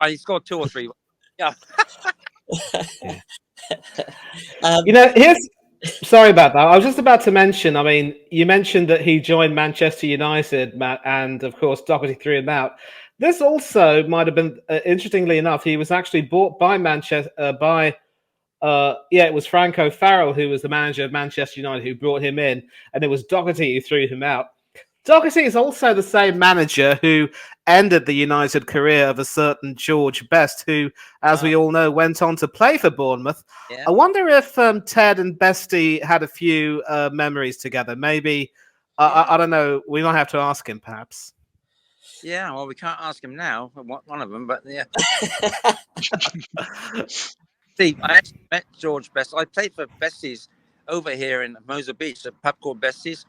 He scored 2 or 3. Yeah. Here's. Sorry about that. I was just about to mention. I mean, you mentioned that he joined Manchester United, Matt, and of course Doherty threw him out. This also might have been, interestingly enough, he was actually bought by Manchester it was Franco Farrell who was the manager of Manchester United who brought him in, and it was Doherty who threw him out. Doherty is also the same manager who ended the United career of a certain George Best, who, as we all know, went on to play for Bournemouth. Yeah. I wonder if Ted and Bestie had a few memories together. Maybe, I don't know, we might have to ask him, perhaps. Yeah, well, we can't ask him now, one of them, but yeah. Steve, I actually met George Best. I played for Bestie's over here in Moser Beach, a pub called Bestie's,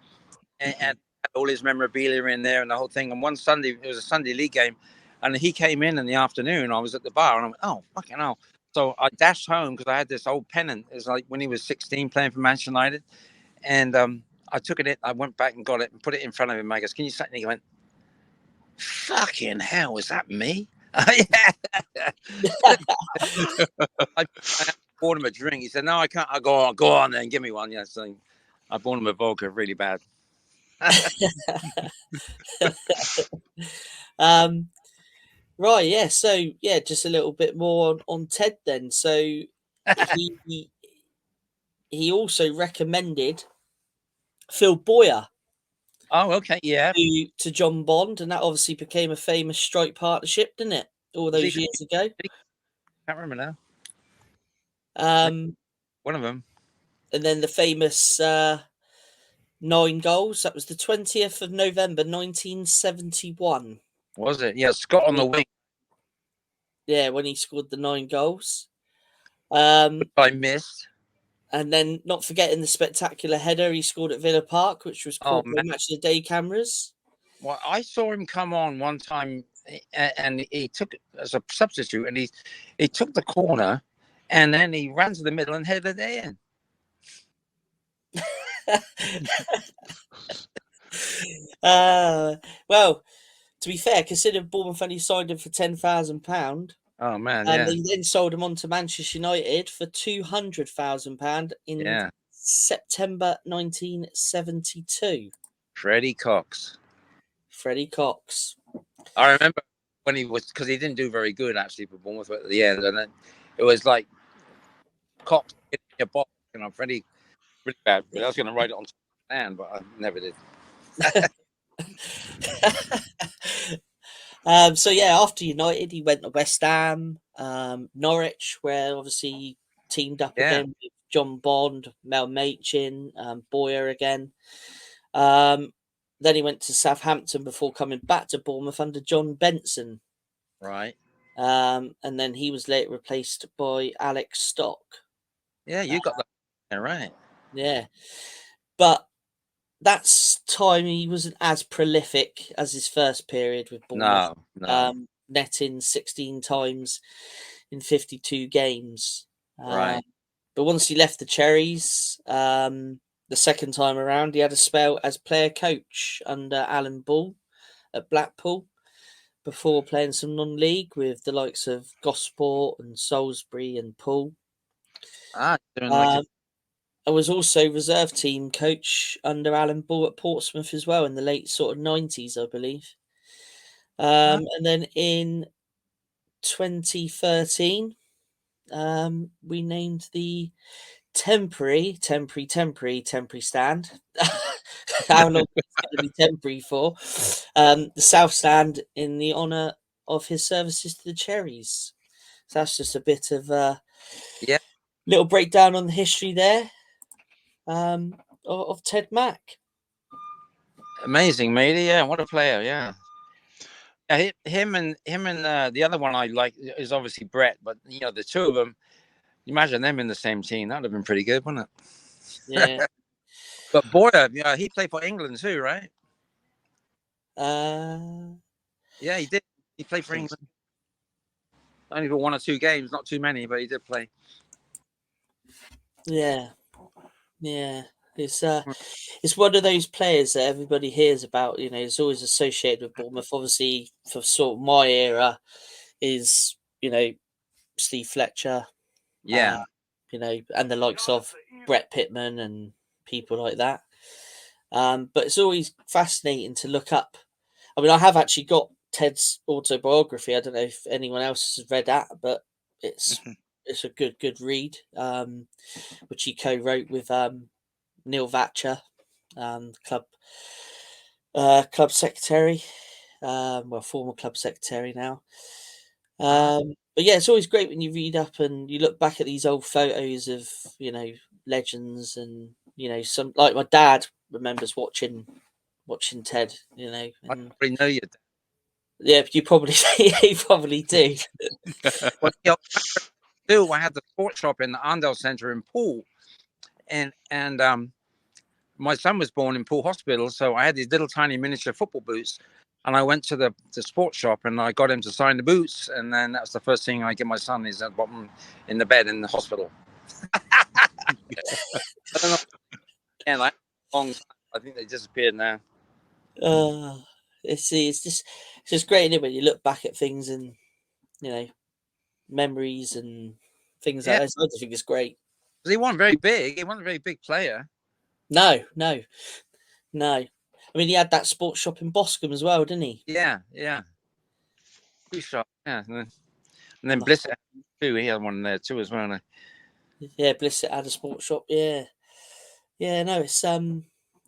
and all his memorabilia in there and the whole thing. And one Sunday, it was a Sunday league game, and he came in the afternoon. I was at the bar, and I went, "Oh, fucking hell!" So I dashed home because I had this old pennant. It was like when he was 16 playing for Manchester United, and I took it in. I went back and got it and put it in front of him. I goes, "Can you say?" And he went, "Fucking hell, is that me?" I bought him a drink. He said, "No, I can't." I go on then, give me one. Yeah, so I bought him a vodka, really bad. Right, yeah. So yeah, just a little bit more on Ted then. So he also recommended Phil Boyer. Oh, okay, yeah. To John Bond, and that obviously became a famous strike partnership, didn't it? All those years ago. Can't remember now. One of them. And then the famous 9 goals. That was the 20th of November, 1971. Was it? Yeah, Scott on the wing. Yeah, when he scored the 9 goals. I missed. And then not forgetting the spectacular header he scored at Villa Park, which was caught by Match of the Day cameras. Well, I saw him come on one time, and he took as a substitute, and he took the corner, and then he ran to the middle and headed it in. Well, to be fair, considering Bournemouth only signed him for £10,000. Oh man! And they then sold him on to Manchester United for £200,000 in September 1972. Freddie Cox. I remember when he was, because he didn't do very good actually for Bournemouth at the end, and then it was like Cox in your box, Freddie really bad. I was going to write it on stand, but I never did. So yeah, after United, he went to West Ham, Norwich, where obviously he teamed up again with John Bond, Mel Machin, Boyer again. Then he went to Southampton before coming back to Bournemouth under John Benson. Right. And then he was later replaced by Alex Stock. Yeah, you got that right. Yeah, but that's time he wasn't as prolific as his first period with Bournemouth. No. Netting 16 times in 52 games. Right. But once he left the Cherries, the second time around, he had a spell as player coach under Alan Ball at Blackpool before playing some non-league with the likes of Gosport and Salisbury and Poole. Doing like I was also reserve team coach under Alan Ball at Portsmouth as well in the late sort of 90s, I believe. And then in 2013, we named the temporary stand. How long it's going to be temporary for? The South Stand in the honour of his services to the Cherries. So that's just a bit of a little breakdown on the history there of Ted Mack. amazing, matey. Yeah, what a player. Yeah. Him and the other one I like is obviously Brett, but the two of them, imagine them in the same team. That would have been pretty good, wouldn't it? Yeah. But Boyer, he played for England too, right? Yeah, he did. He played for England. Only for 1 or 2 games, not too many, but he did play. Yeah. It's one of those players that everybody hears about. It's always associated with Bournemouth. Obviously, for sort of my era, is Steve Fletcher. Yeah. And the likes of Brett Pittman and people like that. But it's always fascinating to look up. I mean, I have actually got Ted's autobiography. I don't know if anyone else has read that, but it's a good read, which he co-wrote with Neil Vatcher, club secretary, former club secretary now. But yeah, it's always great when you read up and you look back at these old photos of legends, and some, like my dad remembers watching Ted. And, I probably know you. Yeah, you probably do. Well, I had the sports shop in the Arndale Centre in Poole, and my son was born in Poole Hospital, so I had these little tiny miniature football boots, and I went to the sports shop and I got him to sign the boots, and then that's the first thing I give my son is at the bottom in the bed in the hospital. I don't know. And like long time, I think they disappeared now. It's just great, isn't it, when you look back at things and memories and things like that. I just think it's great. He wasn't very big. He wasn't a very big player. No. I mean, he had that sports shop in Boscombe as well, didn't he? Yeah. Pretty sharp. Yeah. And then Bliss too. He had one there too as well. Yeah, Blissett had a sports shop. Yeah. No, it's I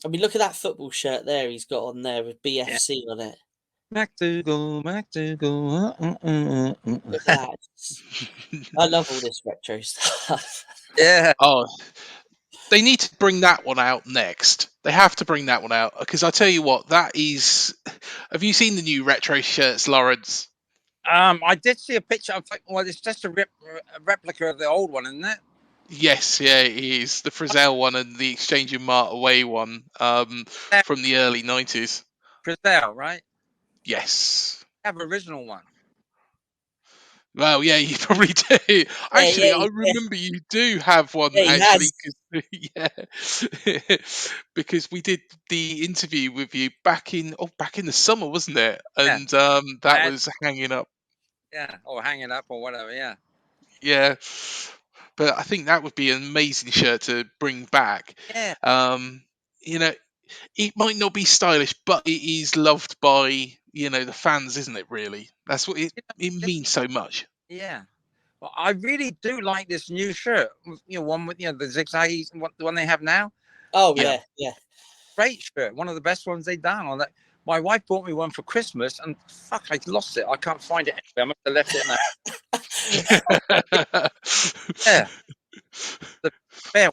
mean, look at that football shirt there. He's got on there with BFC on it. McDougall. Look at that. I love all this retro stuff. Yeah. Oh, they need to bring that one out next. They have to bring that one out because I tell you what, that is. Have you seen the new retro shirts, Laurence? I did see a picture. I think, well, it's just a replica of the old one, isn't it? Yes, yeah, it is the Frizzell one and the Exchange and Mart away one from the early 90s. Frizzell, right? Yes. I have original one. Well, yeah, you probably do. Actually, I remember you do have one. Actually, because we did the interview with you back in the summer, wasn't it? And that was hanging up. Yeah, or hanging up or whatever. Yeah. Yeah, but I think that would be an amazing shirt to bring back. Yeah. It might not be stylish, but it is loved by the fans, isn't it? Really, that's what it means so much. Yeah. Well, I really do like this new shirt. One with the zigzaggy, the one they have now. Oh yeah. Great shirt. One of the best ones they've done on that. My wife bought me one for Christmas, and fuck, I lost it. I can't find it anywhere. I must have left it now. Yeah. The fair,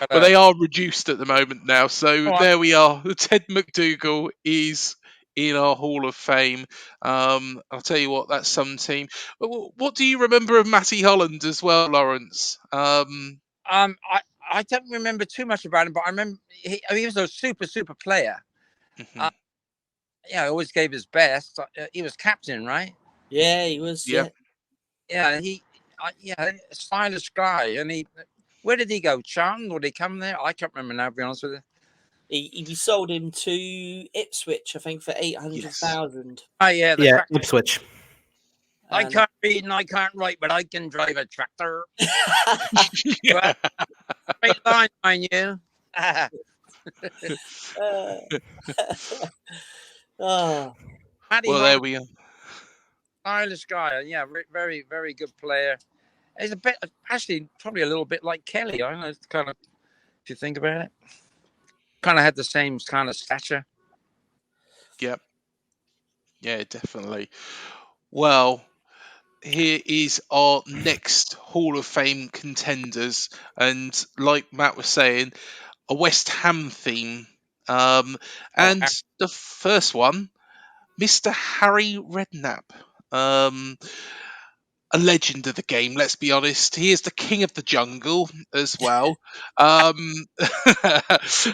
But they are reduced at the moment now, so there we are. Ted McDougall is in our Hall of Fame. I'll tell you what, that's some team. What do you remember of Matty Holland as well, Laurence? I I don't remember too much about him, but I remember he was a super player. Mhm. Yeah, he always gave his best. He was captain, right? Yeah, he was. Yep. Yeah, stylish guy. And where did he go? Charlton? Would he come there? I can't remember now, to be honest with you. We sold him to Ipswich, I think, for 800,000. Oh yeah, the Yeah, tractor. Ipswich. I can't read and I can't write, but I can drive a tractor. Yeah. Straight line, mind you. Oh, Paddy Well, Hodge, there we are. stylish guy. Yeah, very, very good player. He's a bit, actually, probably a little bit like Kelly. I don't know, it's kind of, if you think about it, kind of had the same kind of stature. Yep. Yeah, definitely. Well, here is our next Hall of Fame contenders, and like Matt was saying, a West Ham theme. And the first one, Mr. Harry Redknapp. A legend of the game, let's be honest. He is the king of the jungle as well. And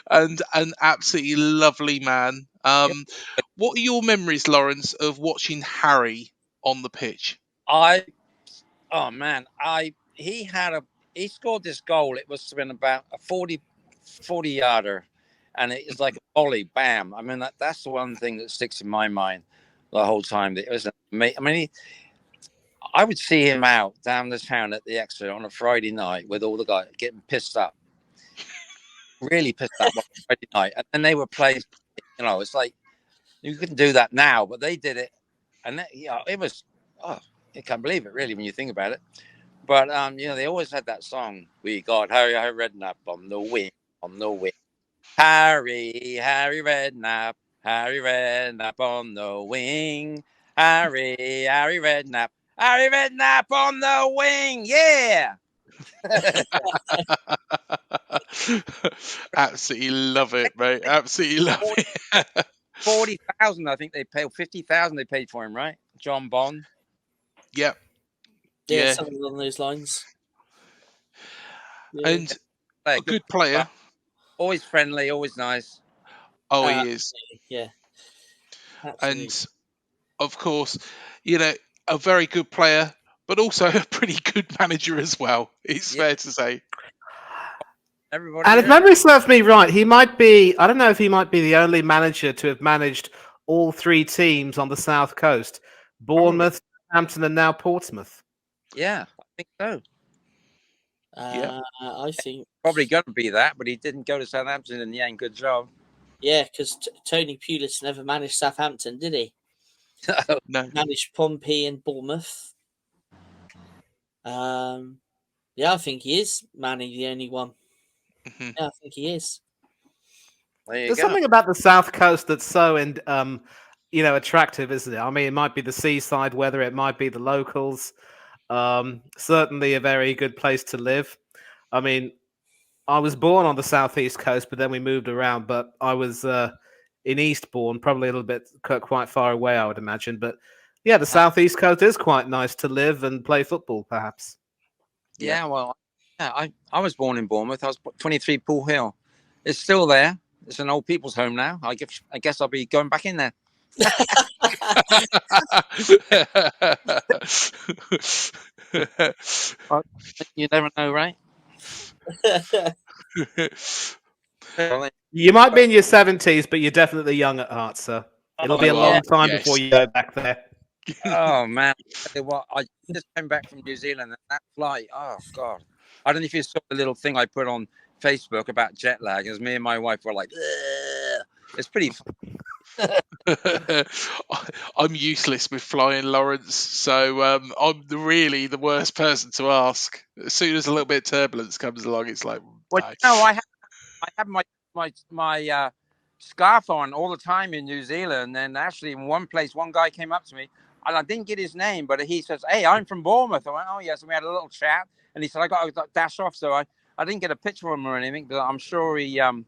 an absolutely lovely man. What are your memories, Lawrence, of watching Harry on the pitch? Oh man, he scored this goal. It must have been about a 40 yarder, and it's like a volley, bam. I mean, that's the one thing that sticks in my mind the whole time. It was amazing. I mean, I would see him out down the town at the Exeter on a Friday night with all the guys getting pissed up, really pissed up on Friday night, and then they would play. You know, it's like you couldn't do that now, but they did it, and it was. Oh, I can't believe it, really, when you think about it. But they always had that song. We got Harry Redknapp on the wing, on the wing. Harry Redknapp, Harry Redknapp on the wing. Harry Redknapp, Harry Redknapp on the wing. Yeah. Absolutely love it, mate. Absolutely love it. 40,000, I think they paid. 50,000 they paid for him, right? John Bond. Yep. yeah, Yeah. something along those lines. Yeah. And a good player. Always friendly, always nice. Oh, he is. Yeah. Absolutely. And of course, a very good player, but also a pretty good manager as well. It's fair to say. Everybody. And if memory serves me right, he might be, I don't know if he might be the only manager to have managed all three teams on the South Coast: Bournemouth, Southampton, and now Portsmouth. Yeah, I think so. I think Probably going to be that, but he didn't go to Southampton in the end. Good job. yeah, because Tony Pulis never managed Southampton, did he? No. Managed Pompey and Bournemouth. Yeah, I think he is Manny the only one. Mhm. Yeah, I think he is. There's something about the South Coast that's so attractive, isn't it? I mean, it might be the seaside weather, it might be the locals. Certainly a very good place to live. I mean, I was born on the southeast coast, but then we moved around. But I was in Eastbourne, probably a little bit quite far away, I would imagine. But yeah, the southeast coast is quite nice to live and play football, perhaps. Yeah, well, I was born in Bournemouth. I was 23 Pool Hill. It's still there. It's an old people's home now. I guess I'll be going back in there. You never know, right? You might be in your 70s, but you're definitely young at heart, sir. It'll be a long time before you go back there. Oh man, what I just came back from New Zealand and that flight. Oh god, I don't know if you saw the little thing I put on Facebook about jet lag. It was me and my wife were like, ugh. It's pretty. I'm useless with flying, Lawrence, so I'm really the worst person to ask. As soon as a little bit of turbulence comes along, it's like, Well, no, I have my scarf on all the time in New Zealand. And actually, in one place, one guy came up to me, and I didn't get his name, but he says, "Hey, I'm from Bournemouth." I went, "Oh yes," and we had a little chat. And he said, "I got to dash off," so I didn't get a picture of him or anything, but I'm sure he's a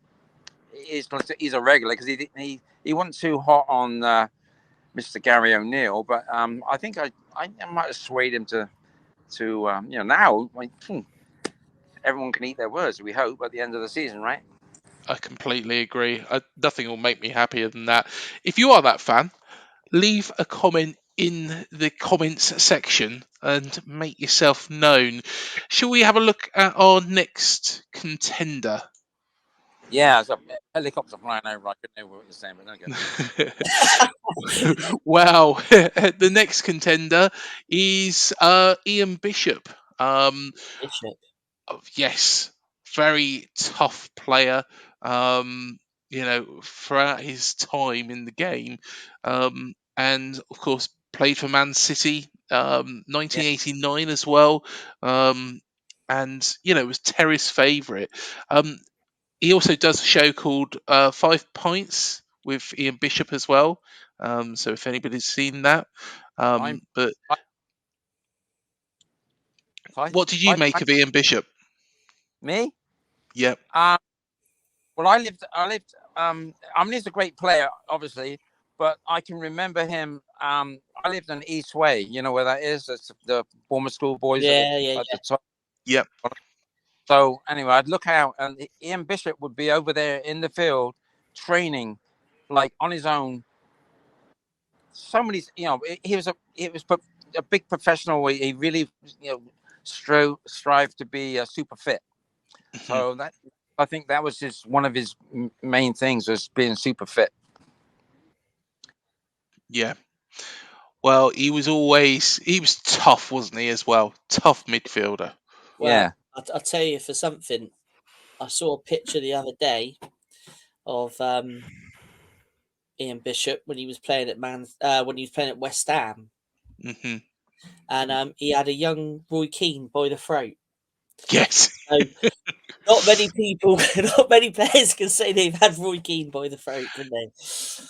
regular because he wasn't too hot on Mr. Gary O'Neill, but I think I might have swayed him to now. Like, everyone can eat their words. We hope at the end of the season, right? I completely agree. Nothing will make me happier than that. If you are that fan, leave a comment in the comments section and make yourself known. Shall we have a look at our next contender? Yeah, it's a helicopter flying over. I couldn't know what you're saying, but okay. Well, the next contender is Ian Bishop. Bishop. Yes, very tough player. Throughout his time in the game, and of course played for Man City, 1989 as well. And was Terry's favourite. He also does a show called 5 Pints with Ian Bishop as well. So if anybody's seen that, but what did you make of Ian Bishop? Me? Yep. Well, I lived. I mean, he's a great player, obviously, but I can remember him. I lived in East Way. You know where that is? It's the Bournemouth schoolboys. Yeah. The top. Yep. So anyway, I'd look out, and Ian Bishop would be over there in the field training, like on his own. So many, he was a big professional. He really, strived to be super fit. So that, I think that was just one of his main things, was being super fit. Yeah. Well, he was tough, wasn't he, as well? Tough midfielder. Well, Yeah. I'll tell you for something. I saw a picture the other day of Ian Bishop when he was playing at West Ham, Mm-hmm. and he had a young Roy Keane by the throat. Yes. So, not many people, not many players can say they've had Roy Keane by the throat, can they?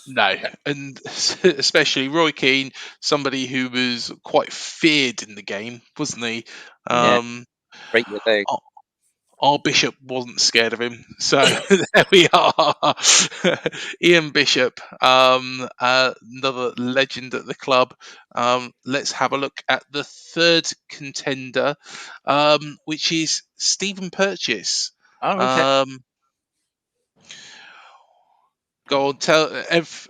No, and especially Roy Keane, somebody who was quite feared in the game, wasn't he? Break your leg. Our Bishop wasn't scared of him, so there we are. Ian Bishop, another legend at the club. Let's have a look at the third contender, which is Stephen Purchase. Oh, okay. Go on,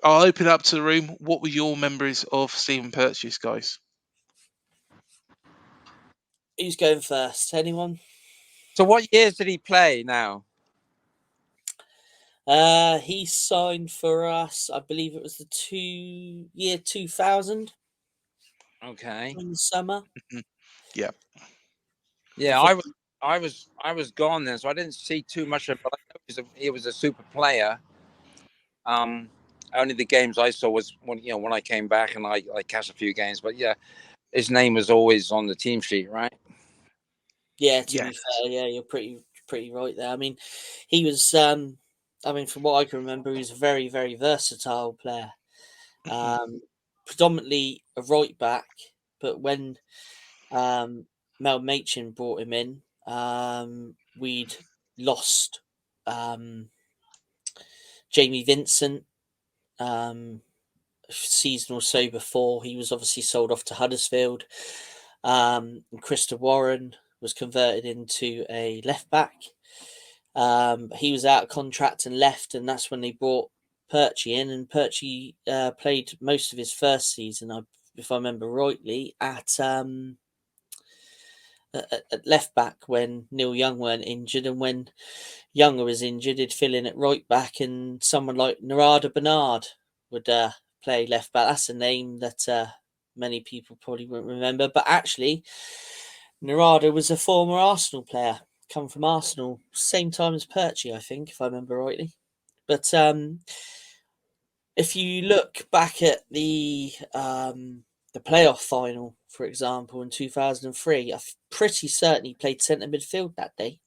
I'll open up to the room. What were your memories of Stephen Purchase, guys? Who's going first? Anyone? So what years did he play now? He signed for us. I believe it was the year 2000. Okay. In the summer. Yeah. Yeah, I was gone then, so I didn't see too much of it. But I know he was a super player. Only the games I saw was when I came back, and I catch a few games. But yeah, his name was always on the team sheet, right? Yeah, to be fair, yeah, you're pretty right there. I mean, he was. From what I can remember, he was a very, very versatile player. Predominantly a right back, but when Mel Machin brought him in, we'd lost Jamie Vincent a season or so before. He was obviously sold off to Huddersfield. And Krista Warren was converted into a left back. He was out of contract and left, and that's when they brought Perchy in. And Perchy played most of his first season, if I remember rightly, at left back when Neil Young weren't injured, and when Younger was injured, he'd fill in at right back, and someone like Narada Bernard would play left back. That's a name that many people probably won't remember, but actually, Narada was a former Arsenal player, come from Arsenal, same time as Perchy, I think, if I remember rightly. But if you look back at the playoff final, for example, in 2003, I'm pretty certain he played centre midfield that day.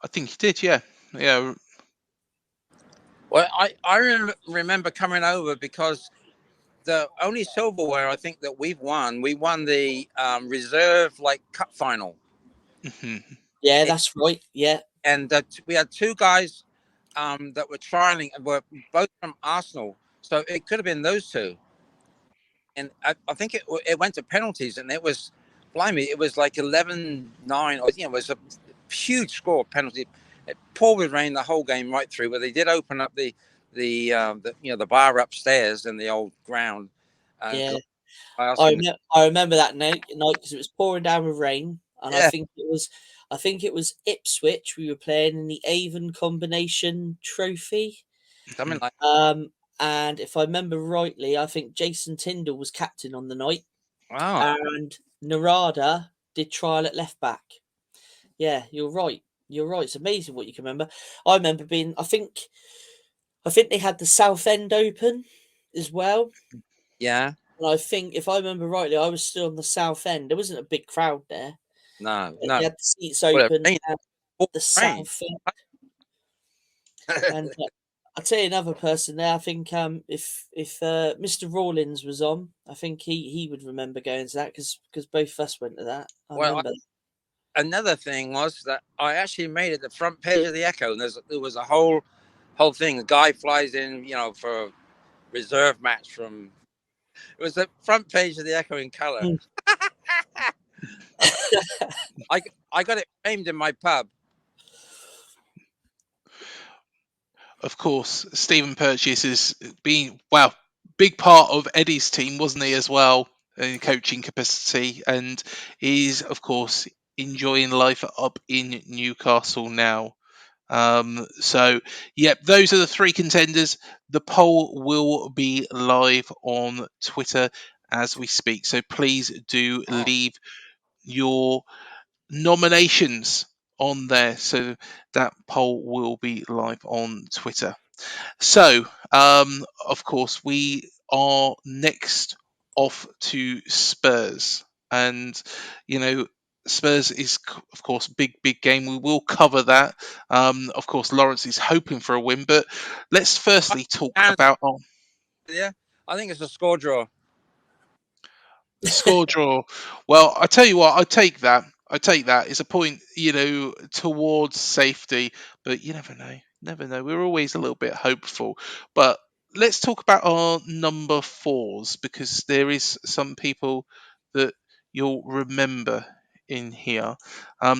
I think he did, yeah. Yeah. Well, I remember coming over because the only silverware I think that we won the reserve cup final. Mm-hmm. Yeah, that's right. Yeah, and we had two guys that were trialing, were both from Arsenal, so it could have been those two. And I think it went to penalties, and it was, blimey, it was like 11-9, or it was huge score penalty. It poured with rain the whole game right through, but they did open up the bar upstairs in the old ground. Yeah, I asked them, I remember that night because it was pouring down with rain, and Yeah. I think it was Ipswich we were playing in the Avon Combination Trophy. something like And if I remember rightly, I think Jason Tyndall was captain on the night, wow. and Narada did trial at left back. Yeah, you're right. You're right. It's amazing what you can remember. I remember being. I think they had the South End open as well. Yeah. And I think, if I remember rightly, I was still on the South End. There wasn't a big crowd there. No. They had the seats Well, open rain, at the rain. South End. And I'll tell you another person there. I think if Mr. Rawlins was on, I think he would remember going to that because both of us went to that. I remember. Another thing was that I actually made it the front page of the Echo, and there was a whole thing. The guy flies in, for a reserve match from. It was the front page of the Echo in colour. I got it framed in my pub. Of course, Stephen Purchase has been, big part of Eddie's team, wasn't he, as well, in coaching capacity, and he's, of course, enjoying life up in Newcastle now. So, yep, those are the three contenders. The poll will be live on Twitter as we speak, so please do leave your nominations on there, so that poll will be live on Twitter. So, of course, we are next off to Spurs, and Spurs is, of course, big game. We will cover that. Of course, Laurence is hoping for a win, but let's firstly talk about Yeah, I think it's a score draw. score draw. Well, I tell you what, I take that. It's a point, towards safety, but you never know. Never know. We're always a little bit hopeful. But let's talk about our number fours, because there is some people that you'll remember in here.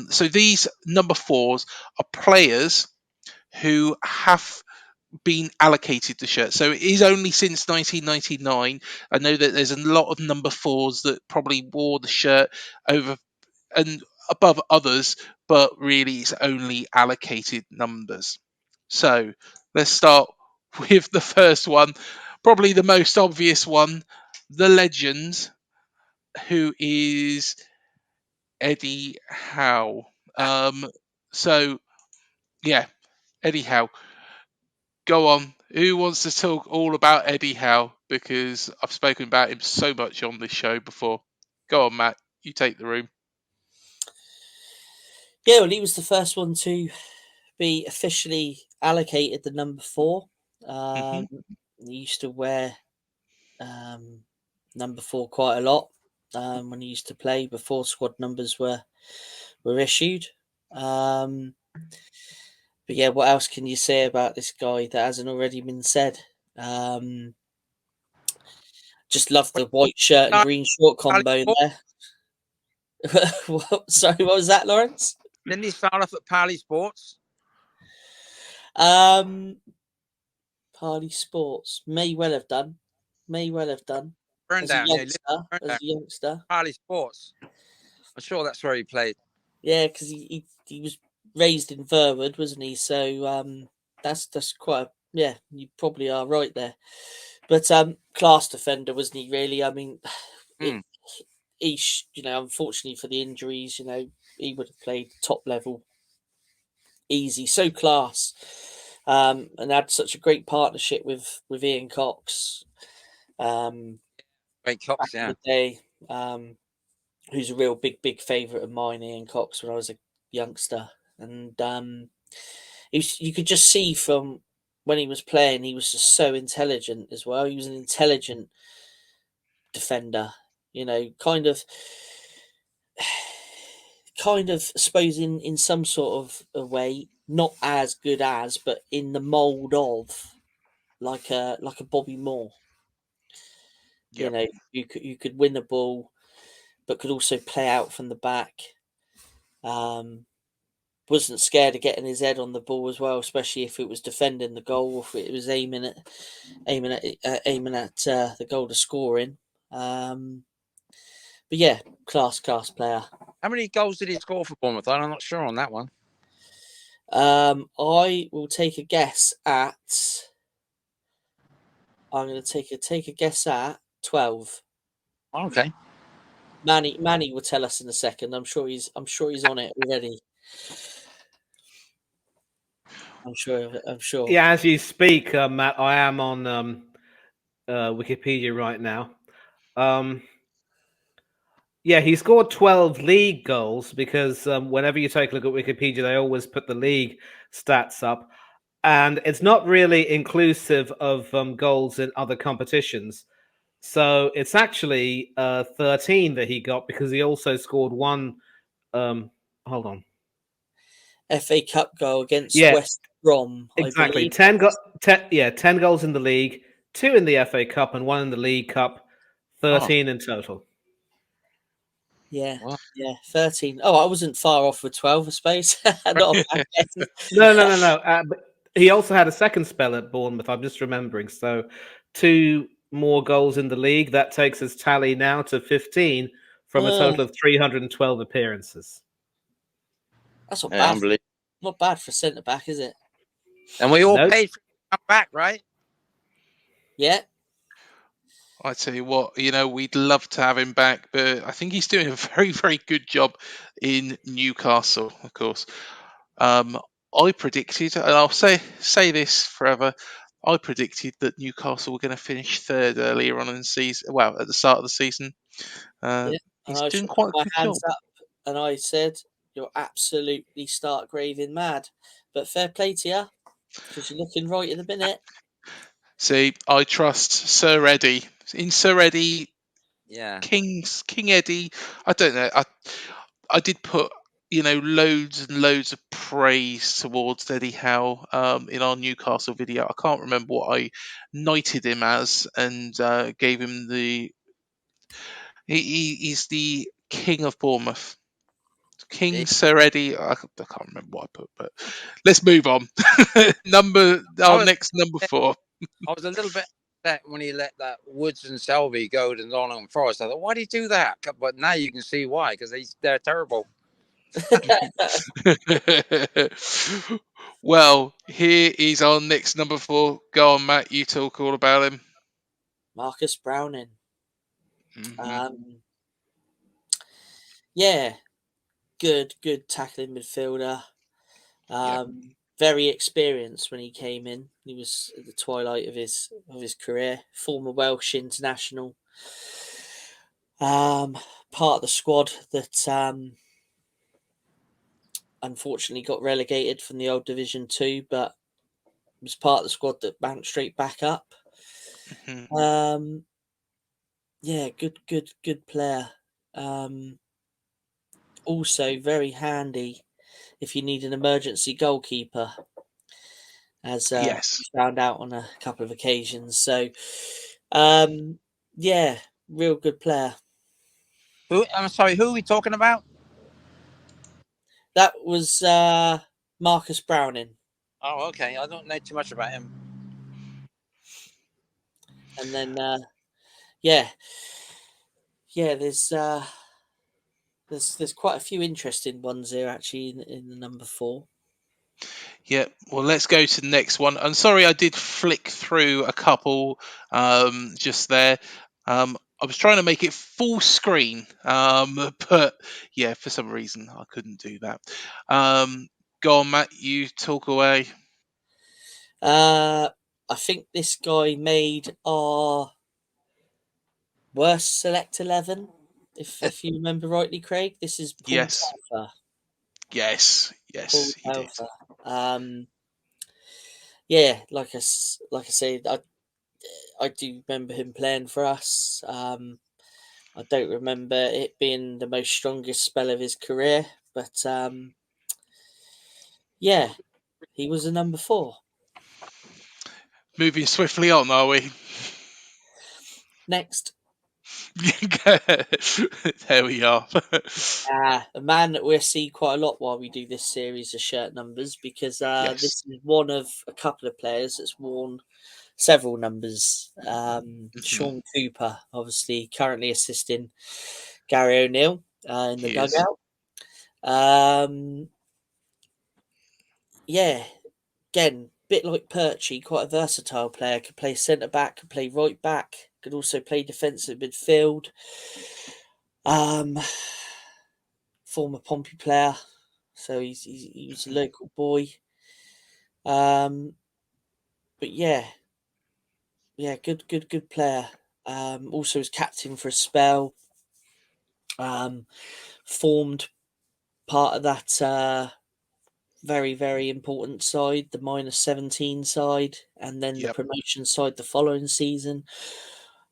So these number fours are players who have been allocated the shirt. So it is only since 1999. I know that there's a lot of number fours that probably wore the shirt over and above others, but really it's only allocated numbers. So let's start with the first one, probably the most obvious one, the legend, who is Eddie Howe. So yeah, Eddie Howe. Go on. Who wants to talk all about Eddie Howe? Because I've spoken about him so much on this show before. Go on, Matt. You take the room. Yeah, well, he was the first one to be officially allocated the number 4. He used to wear number 4 quite a lot when he used to play before squad numbers were issued. But yeah, what else can you say about this guy that hasn't already been said? Just love the white shirt and green short combo there. Sorry, what was that, Laurence? Didn't he start off at Pally Sports? Party Sports may well have done. As a youngster. Pally Sports. I'm sure that's where he played. Yeah, because he was raised in Verwood, wasn't he? So that's quite yeah. You probably are right there. But class defender, wasn't he? Really, I mean, unfortunately for the injuries, he would have played top level easy. So class, and had such a great partnership with Ian Cox. Great Cox, yeah. The day, who's a real big favourite of mine, Ian Cox, when I was a youngster, and you could just see from when he was playing, he was just so intelligent as well. He was an intelligent defender, kind of, I suppose in some sort of a way, not as good as, but in the mould of like a Bobby Moore. Yep. You could win the ball, but could also play out from the back. wasn't scared of getting his head on the ball as well, especially if it was defending the goal or if it was aiming at the goal to score in. But yeah, class player. How many goals did he score for Bournemouth? I'm not sure on that one. I will take a guess at. I'm going to take a guess at 12. Okay. Manny will tell us in a second. I'm sure he's on it already. I'm sure. Yeah, as you speak, Matt, I am on Wikipedia right now. Yeah, he scored 12 league goals because whenever you take a look at Wikipedia, they always put the league stats up. And it's not really inclusive of goals in other competitions. So it's actually 13 that he got because he also scored one. Hold on. FA Cup goal against Yeah, West Brom, exactly. I believe. 10 goals in the league, 2 in the FA Cup, and 1 in the League Cup. 13 in total. Yeah, Wow. yeah, 13. Oh, I wasn't far off with 12, I suppose. Not a bad guess. No. But he also had a second spell at Bournemouth. I'm just remembering. So 2 more goals in the league. That takes his tally now to 15 from a total of 312 appearances. That's not Yeah, bad. unbelievable. Not bad for centre back, is it? And we all Nope. paid for him to come back, right? Yeah. I tell you what, we'd love to have him back, but I think he's doing a very, very good job in Newcastle, of course. I predicted, and I'll say this forever, I predicted that Newcastle were going to finish third earlier on in the season. Well, at the start of the season. Yeah. And He's I doing should put quite a my good job. hands up and I said, you're absolutely stark raving mad. But fair play to you, because you're looking right in the minute. See, I trust Sir Eddie. In Sir Eddie, Yeah. King Eddie, I don't know. I did put loads and loads of praise towards Eddie Howe in our Newcastle video. I can't remember what I knighted him as and gave him he's the king of Bournemouth. King Sir Eddie. I can't remember what I put, but let's move on. Next number 4. I was a little bit upset when he let that Woods and Selby go to Nottingham Forest. I thought, why did he do that? But now you can see why, because they're terrible. Well, here is our next number 4. Go on, Matt. You talk all about him. Marcus Browning. Mm-hmm. Yeah, good tackling midfielder. Yep. Very experienced when he came in. He was at the twilight of his career. Former Welsh international. Part of the squad that unfortunately got relegated from the old Division 2, but was part of the squad that bounced straight back up. Mm-hmm. Yeah, good player. Also very handy if you need an emergency goalkeeper, as Yes. we found out on a couple of occasions. So, yeah, real good player. I'm sorry, who are we talking about? That was Marcus Browning. Oh, okay. I don't know too much about him. And then, yeah, there's quite a few interesting ones here actually in the number 4. Yeah, well, let's go to the next one. I'm sorry I did flick through a couple just there. I was trying to make it full screen, but yeah, for some reason I couldn't do that. Go on, Matt, you talk away. I think this guy made our worst select 11, if you remember rightly, Craig. This is Paul Yes. Telfer. Yes, Paul he did. Telfer. Yeah, like I say, I do remember him playing for us. I don't remember it being the most strongest spell of his career, but yeah, he was a number 4. Moving swiftly on, are we? Next. There we are. A man that we'll see quite a lot while we do this series of shirt numbers, because Yes. this is one of a couple of players that's worn several numbers. Sean Cooper, obviously, currently assisting Gary O'Neill in the He is. dugout. Yeah, again, bit like Perchy, quite a versatile player. Could play centre back, could play right back, could also play defensive midfield. Former Pompey player, so he was a local boy. But yeah, good player. Also was captain for a spell. Formed part of that very, very important side, the -17 side, and then the Yep. promotion side the following season.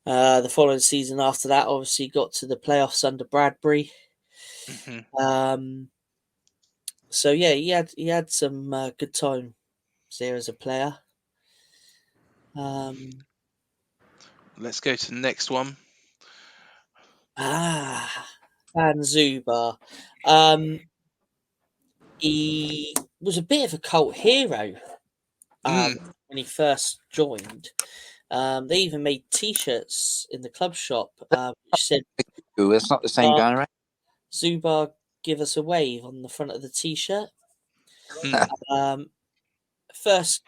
The following season after that, obviously got to the playoffs under Bradbury. So yeah, he had some good time there as a player. Let's go to the next one. Van Zuber. He was a bit of a cult hero when he first joined. They even made T-shirts in the club shop which said, It's not the same guy, right? Zubar, give us a wave on the front of the T-shirt. First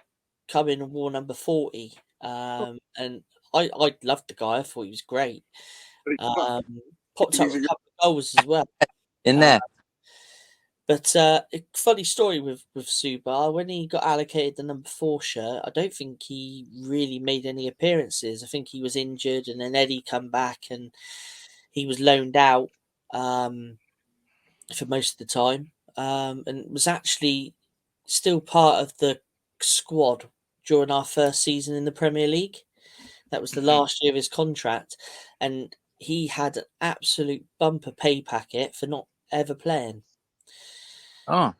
come in and wore number 40. And I loved the guy. I thought he was great. Popped up with a couple of goals as well. In there. But a funny story with Subar, when he got allocated the number 4 shirt, I don't think he really made any appearances. I think he was injured, and then Eddie come back and he was loaned out for most of the time, and was actually still part of the squad during our first season in the Premier League. That was the last year of his contract, and he had an absolute bumper pay packet for not ever playing. Oh.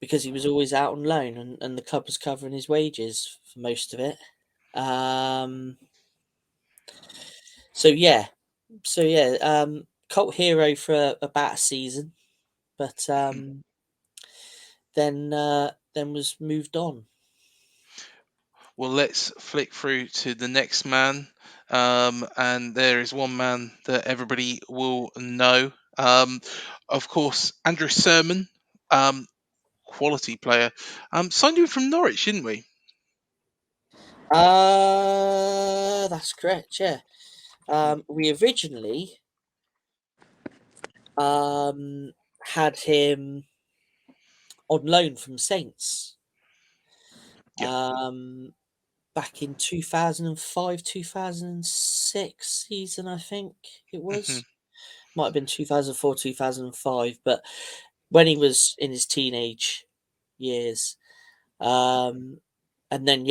Because he was always out on loan, and the club was covering his wages for most of it. Cult hero for about a season, but then was moved on. Well, let's flick through to the next man, and there is one man that everybody will know. Of course, Andrew Sermon, quality player. Signed him from Norwich, didn't we? That's correct. Yeah. We originally had him on loan from Saints. Yep. Back in 2005, 2006 season, I think it was. Might have been 2004, 2005, but when he was in his teenage years. And then,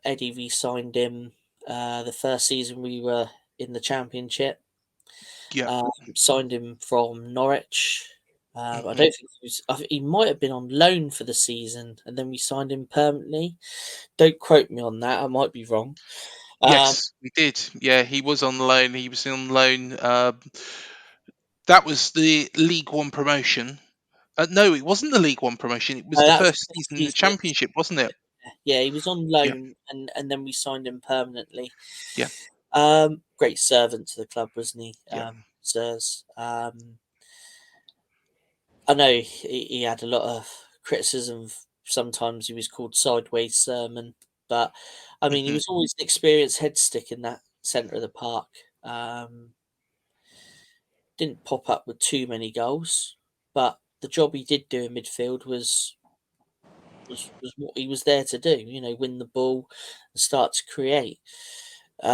Eddie re-signed him the first season we were in the Championship. Yeah. Signed him from Norwich. I don't think he might have been on loan for the season, and then we signed him permanently. Don't quote me on that. I might be wrong. Yes, we did. Yeah, he was on loan. He was on loan. That was the League One promotion. No, it wasn't the League One promotion. It was the That was first season in the Championship, wasn't it? Yeah, he was on loan, and then we signed him permanently. Yeah. Great servant to the club, wasn't he? Yeah. Sirs. I know he had a lot of criticism. Sometimes he was called Sideways Sermon, but I mean, he was always an experienced head stick in that centre of the park. Didn't pop up with too many goals, but the job he did do in midfield was what he was there to do. You know, win the ball and start to create. He's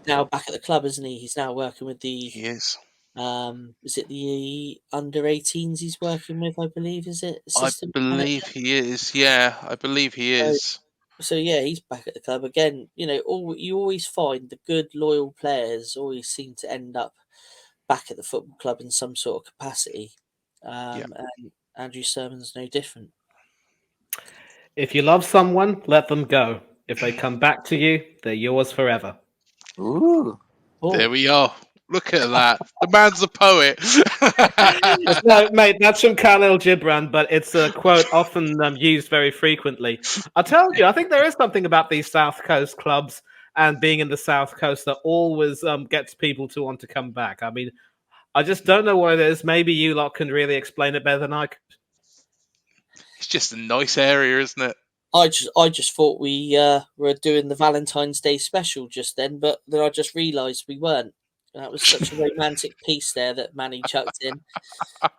now back at the club, isn't he? He's now working with the. He is. Is it the under-18s he's working with? I believe, is it? I Assistant believe manager? he is. Yeah, I believe he is. So yeah, he's back at the club again. You know, you always find the good, loyal players always seem to end up back at the football club in some sort of capacity. And Andrew Sermon's no different. If you love someone, let them go. If they come back to you, they're yours forever. Ooh. There we are. Look at that. The man's a poet. No, mate, that's from Khalil Gibran, but it's a quote often used very frequently. I told you, I think there is something about these South Coast clubs and being in the South Coast that always gets people to want to come back. I mean, I just don't know what it is. Maybe you lot can really explain it better than I could. It's just a nice area, isn't it? I just thought we were doing the Valentine's Day special just then, but then I just realised we weren't. That was such a romantic piece there that Manny chucked in.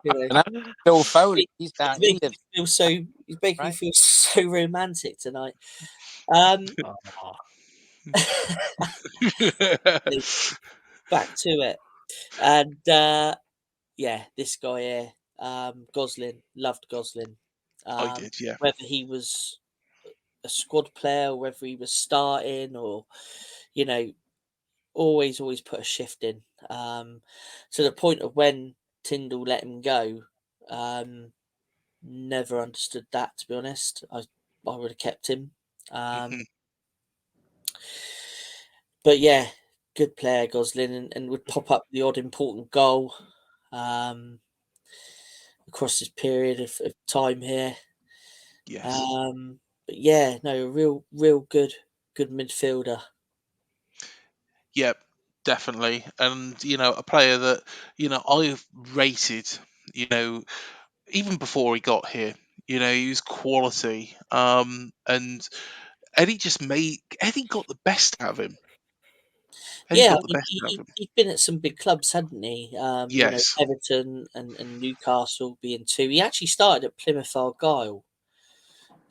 You know, And that's Bill Foley. He's down. He he's lives making me right. feel so romantic tonight. Um, back to it, and yeah, this guy here, Goslin, loved Goslin. I did, yeah. Whether he was a squad player, or whether he was starting, or you know, always put a shift in. To the point of when Tyndall let him go, never understood that, to be honest. I would have kept him. Mhm. But yeah, good player Goslin, and would pop up the odd important goal across this period of time here. Yes. But yeah, no, real good midfielder. Yep, definitely. And, a player that, I've rated, you know, even before he got here, he was quality. And Eddie got the best out of him. Eddie Yeah, I got the mean, best out of him. he's been at some big clubs, hadn't he? Yes. Everton and Newcastle being two. He actually started at Plymouth Argyle.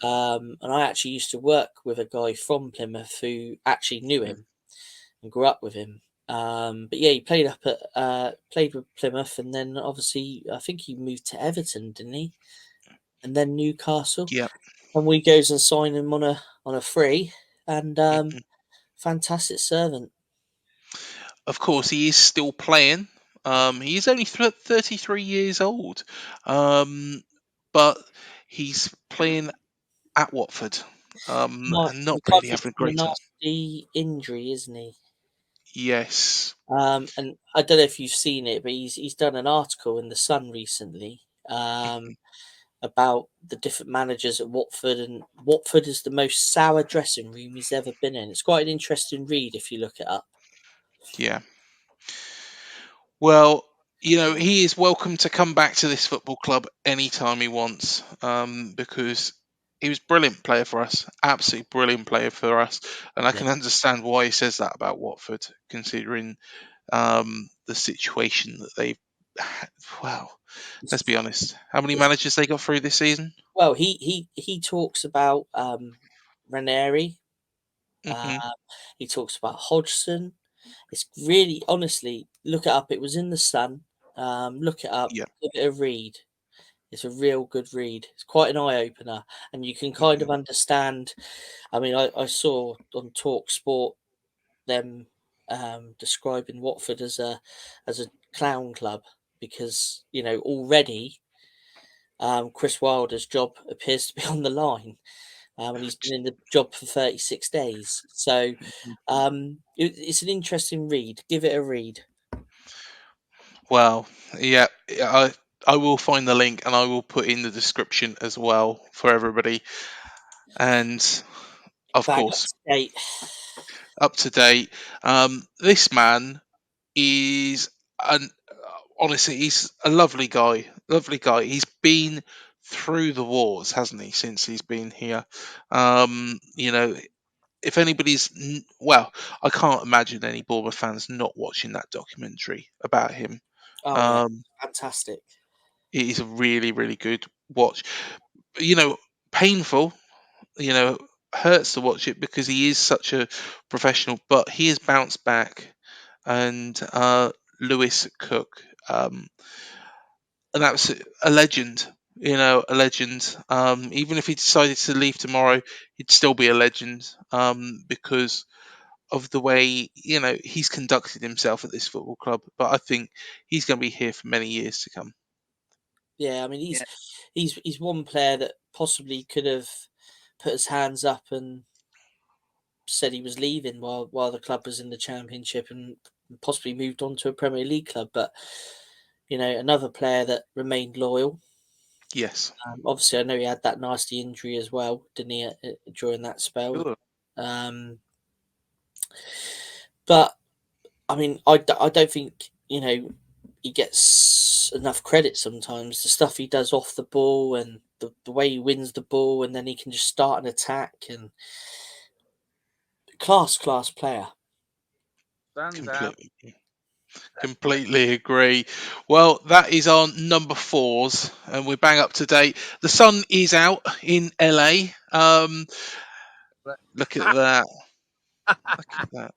And I actually used to work with a guy from Plymouth who actually knew him and grew up with him. But yeah, he played played with Plymouth, and then obviously I think he moved to Everton, didn't he? And then Newcastle, Yep. and we goes and signed him on a free, and Mhm. fantastic servant. Of course, he is still playing. He is only 33 years old. But he's playing at Watford. And not really Recovering having a from a great time. nasty injury, isn't he? Yes. And I don't know if you've seen it, but he's done an article in the Sun recently about the different managers at Watford, and Watford is the most sour dressing room he's ever been in. It's quite an interesting read if you look it up. Yeah. Well, he is welcome to come back to this football club anytime he wants, because he was a brilliant player for us, absolutely brilliant player for us, and I Yeah. can understand why he says that about Watford, considering the situation that they've had. Well, let's be honest. How many managers they got through this season? Well, he talks about Ranieri. Hmm. He talks about Hodgson. It's really, honestly, look it up. It was in the Sun. Look it up. Yeah. Give it a read. It's a real good read. It's quite an eye opener, and you can kind Hmm. of understand. I mean, I saw on Talk Sport them describing Watford as a clown club because already Chris Wilder's job appears to be on the line, and he's been in the job for 36 days. So it's an interesting read. Give it a read. Well, yeah, I will find the link and I will put in the description as well for everybody. And of Bang up course, to date. up to date. This man is an honestly, he's a lovely guy. Lovely guy. He's been through the wars, hasn't he, since he's been here? If anybody's well, I can't imagine any Bournemouth fans not watching that documentary about him. Oh yeah, Um, fantastic. it is a really, really good watch. Painful. You know, hurts to watch it because he is such a professional, but he has bounced back. And Lewis Cook, and that's a legend. A legend. Even if he decided to leave tomorrow, he'd still be a legend. Because of the way he's conducted himself at this football club. But I think he's going to be here for many years to come. Yeah, I mean Yeah. he's one player that possibly could have put his hands up and said he was leaving while the club was in the Championship and possibly moved on to a Premier League club. But another player that remained loyal. Yes. Obviously, I know he had that nasty injury as well, didn't he, during that spell? Sure. But I mean, I don't think he gets enough credit sometimes. The stuff he does off the ball and the way he wins the ball, and then he can just start an attack and class player. Stands out. Completely agree. Well, that is our number 4's, and we're bang up to date. The sun is out in LA. Look at that. Look at that.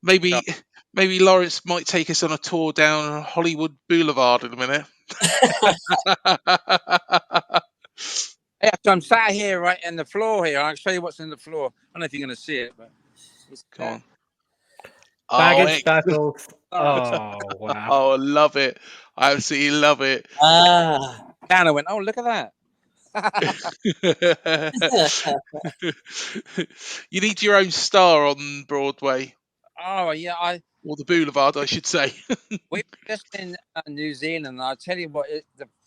Maybe Laurence might take us on a tour down Hollywood Boulevard in a minute. Yeah, so I'm sat here right in the floor here. I'll show you what's in the floor. I don't know if you're going to see it, but it's Come on. Baggage excellent. battles. Oh, wow. Oh, I love it. I absolutely love it. down. I went, oh, look at that. You need your own star on Broadway, Oh, yeah. or the Boulevard, I should say. We were just in New Zealand, and I'll tell you what,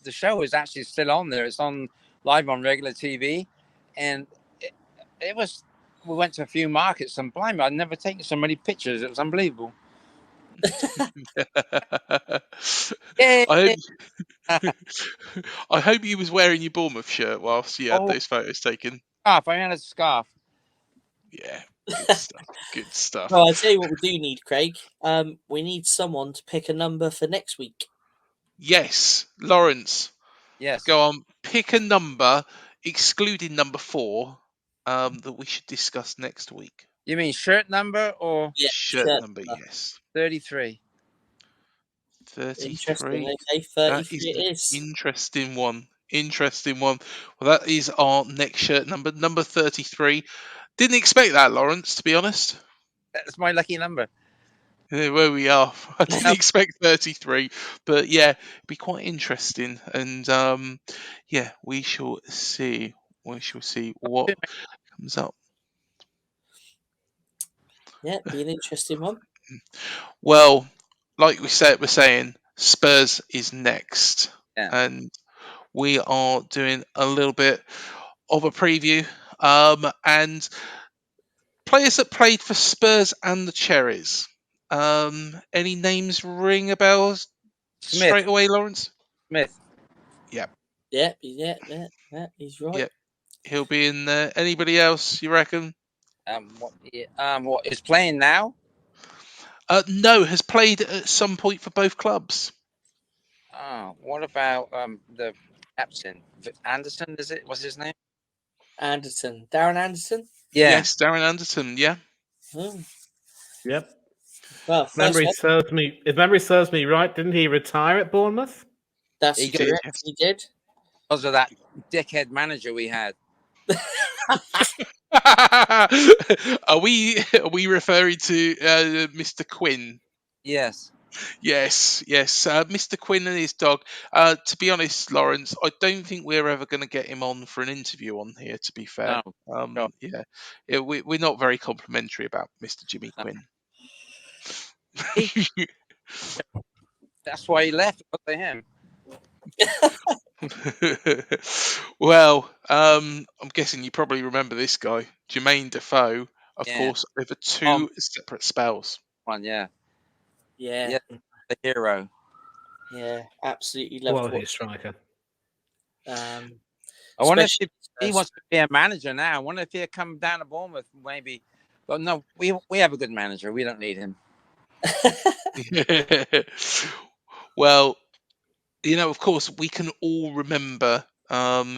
the show is actually still on there. It's on live on regular TV, and it was. We went to a few markets, and blimey, I'd never taken so many pictures. It was unbelievable. Yeah. I hope you was wearing your Bournemouth shirt whilst you had those photos taken. I had a scarf. Yeah, good stuff. Good stuff. Well, I'll tell you what we do need, Craig. We need someone to pick a number for next week. Yes, Laurence. Yes. Go on, pick a number, excluding number 4, that we should discuss next week. You mean shirt number or shirt number? Yes. 33. 33. Interesting. Okay, 33 That is it is. interesting one. Well, that is our next shirt number 33. Didn't expect that, Laurence, to be honest. That's my lucky number. Where we are. I didn't expect 33, but yeah, it'd be quite interesting. And yeah, we shall see. We shall see what comes up. Yeah, be an interesting one. Well, like we're saying, Spurs is next, and we are doing a little bit of a preview. And players that played for Spurs and the Cherries. Any names ring a bell straight away, Laurence? Smith. Yeah. Yeah, he's right. Yeah, he'll be in there. Anybody else, you reckon? What is playing now? No, has played at some point for both clubs. What about the captain? Anderson, is it? What's his name? Anderson. Darren Anderson? Yeah. Yes, Darren Anderson, yeah. Oh. Yep. Well, if memory serves me right, didn't he retire at Bournemouth? That's correct. He did. Because of that dickhead manager we had. Are we referring to Mr. Quinn? Yes. Yes. Mr. Quinn and his dog. To be honest, Laurence, I don't think we're ever going to get him on for an interview on here. To be fair, no. Yeah, we're not very complimentary about Mr. Jimmy Quinn. That's why he left. Because of him. Well, I'm guessing you probably remember this guy, Jermaine Defoe, of course, over 2 separate spells. Yeah, the hero. Yeah, absolutely loved Quality striker. I wonder if he wants to be a manager now. I wonder if he'll come down to Bournemouth, maybe. But no, we have a good manager. We don't need him. Well, of course, we can all remember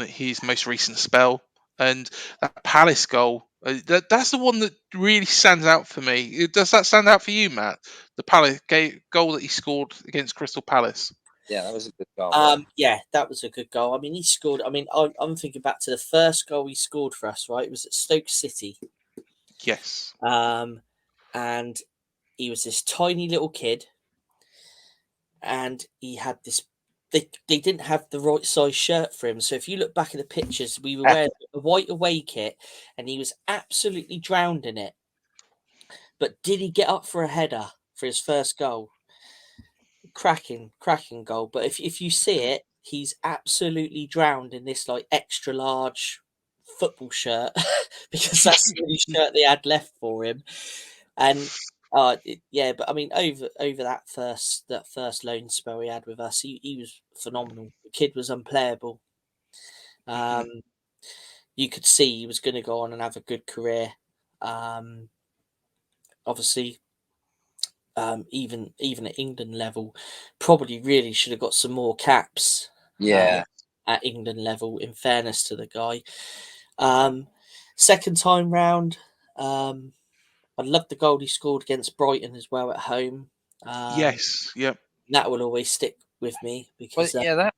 his most recent spell and that Palace goal. That's the one that really stands out for me. Does that stand out for you, Matt? The Palace goal that he scored against Crystal Palace. Yeah, that was a good goal. Yeah, that was a good goal. I mean, he scored. I mean, I'm thinking back to the first goal he scored for us. Right, it was at Stoke City. Yes. And he was this tiny little kid, and he had this they didn't have the right size shirt for him. So if you look back at the pictures, we were wearing a white away kit, and he was absolutely drowned in it. But did he get up for a header for his first goal? Cracking goal. But if you see it, he's absolutely drowned in this like extra large football shirt because that's the only shirt they had left for him. And yeah, but I mean, over that first loan spell he had with us, he was phenomenal. The kid was unplayable. You could see he was going to go on and have a good career. Obviously, even at England level, probably really should have got some more caps. Yeah. At England level, in fairness to the guy. Second time round, I loved the goal he scored against Brighton as well at home. Yes, yep. That will always stick with me Well, because yeah, that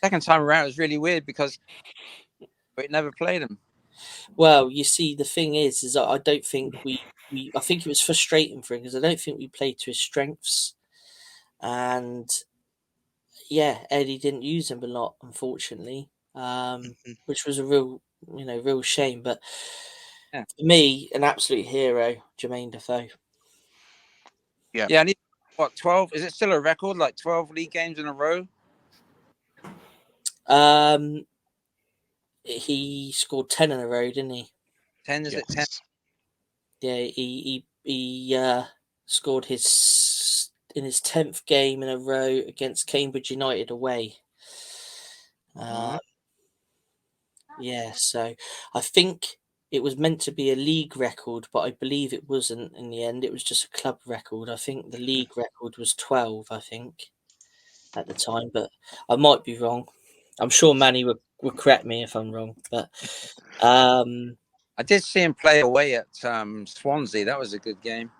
second time around was really weird because it never played him. well, you see, the thing is I don't think we I think it was frustrating for him because I don't think we played to his strengths, and yeah, Eddie didn't use him a lot, unfortunately, which was a real shame. But Yeah. for me, an absolute hero, Jermaine Defoe. Yeah. Yeah, and he, what, 12? Is it still a record? Like 12 league games in a row? He scored 10 in a row, didn't he? 10, is it 10? Yes. Yeah, he scored in his 10th game in a row against Cambridge United away. Yeah, so I think it was meant to be a league record, but I believe it wasn't in the end. It was just a club record. I think the league record was 12, I think, at the time, but I might be wrong. I'm sure Manny would correct me if I'm wrong, but I did see him play away at Swansea. That was a good game.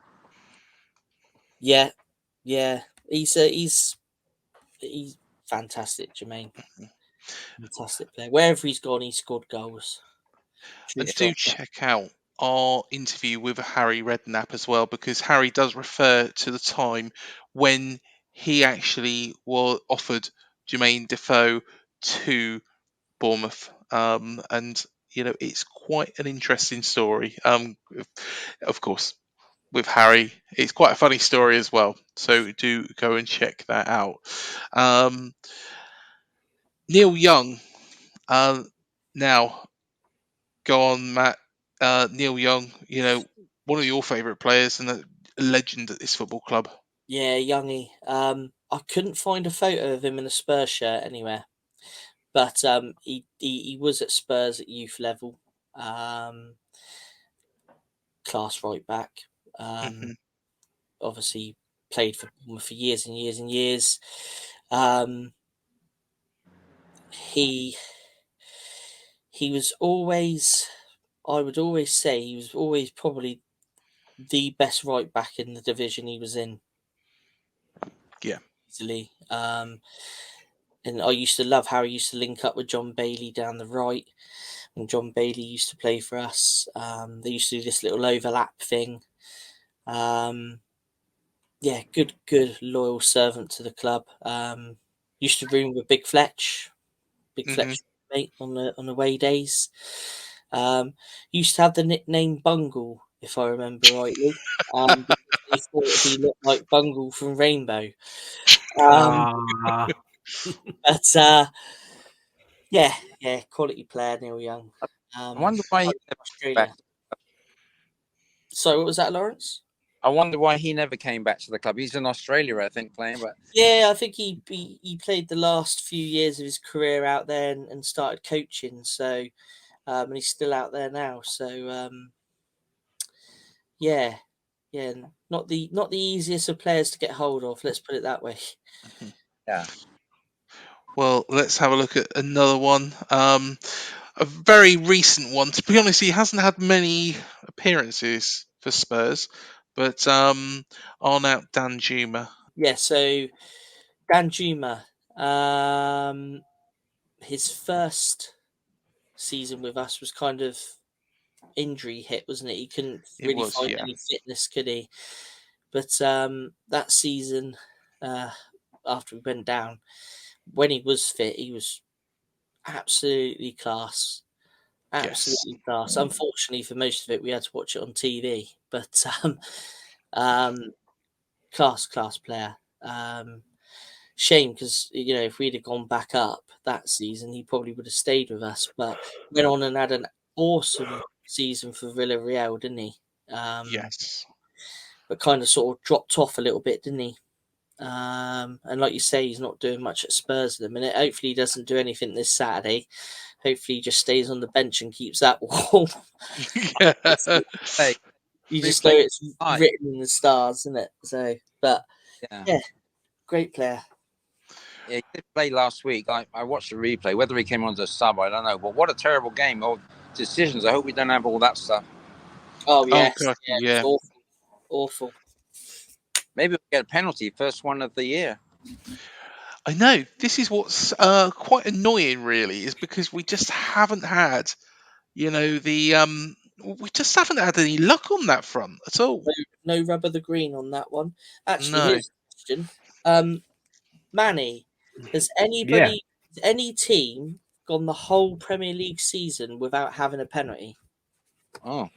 yeah, he's fantastic, Jermaine. Fantastic player. Wherever he's gone, he's scored goals. True And do story. check out our interview with Harry Redknapp as well, because Harry does refer to the time when he actually was offered Jermaine Defoe to Bournemouth. And it's quite an interesting story. Of course, with Harry, it's quite a funny story as well. So do go and check that out. Neil Young. Now, go on, Matt. Neil Young, one of your favourite players and a legend at this football club. Yeah, Youngie. I couldn't find a photo of him in a Spurs shirt anywhere, but he was at Spurs at youth level, class right back. Obviously played for Bournemouth for years and years and years. He was always, I would always say, he was always probably the best right back in the division he was in. Yeah. Easily. And I used to love how he used to link up with John Bailey down the right. And John Bailey used to play for us. They used to do this little overlap thing. Yeah, good, loyal servant to the club. Used to room with Big Fletch. Big Fletch mate on away days. Used to have the nickname Bungle, if I remember rightly, because they thought he looked like Bungle from Rainbow. But yeah, quality player, Neil Young. I wonder why he never came Australia. back. So what was that, Laurence? I wonder why he never came back to the club. He's in Australia, I think, playing. But Yeah, I think he played the last few years of his career out there and started coaching. So, and he's still out there now. So, yeah, not the easiest of players to get hold of. Let's put it that way. yeah, Well, let's have a look at another one. A very recent one. To be honest, he hasn't had many appearances for Spurs, but Arnaut Danjuma. Yeah. So Danjuma, his first season with us was kind of injury hit, wasn't it? He couldn't It really was, find yeah. any fitness, could he? But that season, after we went down, when he was fit, he was absolutely class. Absolutely Yes. class. Unfortunately, for most of it, we had to watch it on TV. But class player. Shame because if we'd have gone back up that season, he probably would have stayed with us. But went on and had an awesome season for Villarreal, didn't he? Yes. But kind of sort of dropped off a little bit, didn't he? And like you say, he's not doing much at Spurs at the minute. Hopefully, he doesn't do anything this Saturday. Hopefully, he just stays on the bench and keeps that warm. Yeah. Hey, You just know replay it's tonight. written in the stars, isn't it? So, but Yeah. yeah, great player. Yeah, he did play last week. I watched the replay. Whether he came on as a sub, I don't know. But what a terrible game. Or decisions. I hope we don't have all that stuff. Oh Oh, yes, God, yeah, yeah. it was awful. Maybe we'll get a penalty. First one of the year. I know. This is what's quite annoying, really, is because we just haven't had, we just haven't had any luck on that front at all. No rubber the green on that one. Actually, No. here's a question. Manny, has Yeah. any team gone the whole Premier League season without having a penalty? Oh,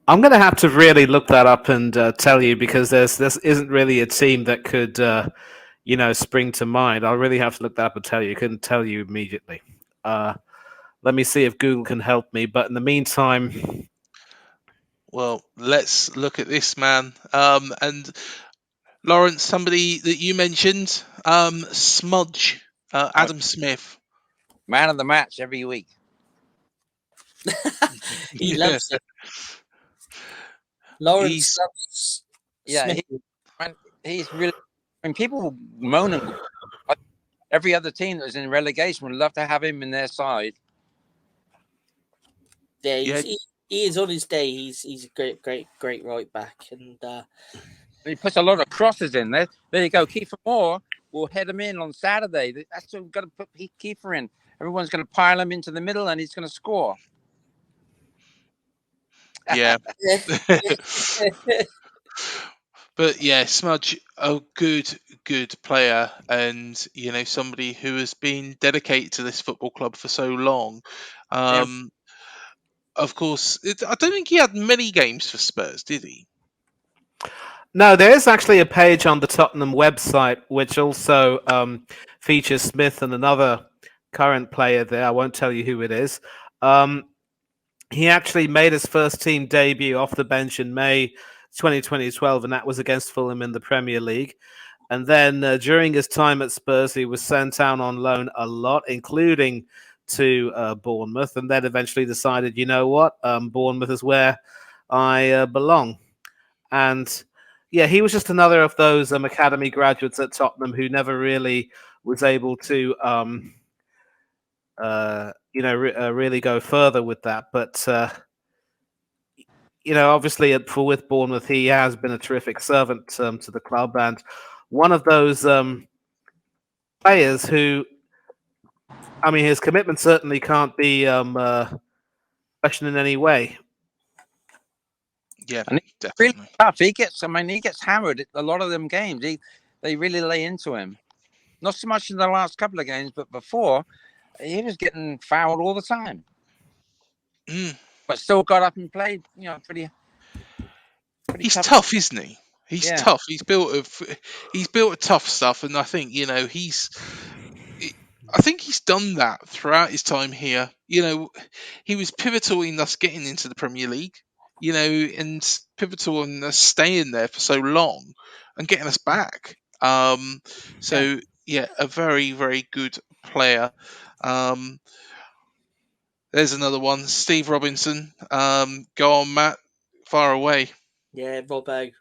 I'm going to have to really look that up and tell you because this isn't really a team that could, spring to mind. I'll really have to look that up and tell you. I couldn't tell you immediately. Let me see if Google can help me. But in the meantime, Well, let's look at this man. And Laurence, somebody that you mentioned, Smudge, Adam Smith. man of the match every week. He Yeah. loves it. Lawrence He's loves Yeah, Smith. he's really. When people moan and every other team that was in relegation would love to have him in their side. Yeah, yeah, he is on his day. He's a great right back, and He puts a lot of crosses in there. There you go. Kiefer Moore will head him in on Saturday. That's what we've got to put Kiefer in. Everyone's going to pile him into the middle, and he's going to score. yeah. yeah. But yeah, Smudge, a good player, and somebody who has been dedicated to this football club for so long. Yeah, Of course, I don't think he had many games for Spurs, did he? no, there is actually a page on the Tottenham website which also features Smith and another current player there. I won't tell you who it is. He actually made his first team debut off the bench in May 2012, and that was against Fulham in the Premier League. And then during his time at Spurs, he was sent out on loan a lot, including to Bournemouth, and then eventually decided, you know what, Bournemouth is where I belong. And yeah, he was just another of those academy graduates at Tottenham who never really was able to, really go further with that. But obviously with Bournemouth, he has been a terrific servant to the club, and one of those players who, I mean, his commitment certainly can't be questioned in any way. Yeah, and he's really definitely. tough. He gets hammered at a lot of them games. They really lay into him. Not so much in the last couple of games, but before he was getting fouled all the time. Mm. But still got up and played. Pretty He's tough. tough, isn't he? He's Yeah. tough. He's built of tough stuff, and I think I think he's done that throughout his time here. He was pivotal in us getting into the Premier League. And pivotal in us staying there for so long and getting us back. So yeah, a very very good player. Um, there's another one, Steve Robinson. Go on, Matt. Far away. Yeah, Robbo,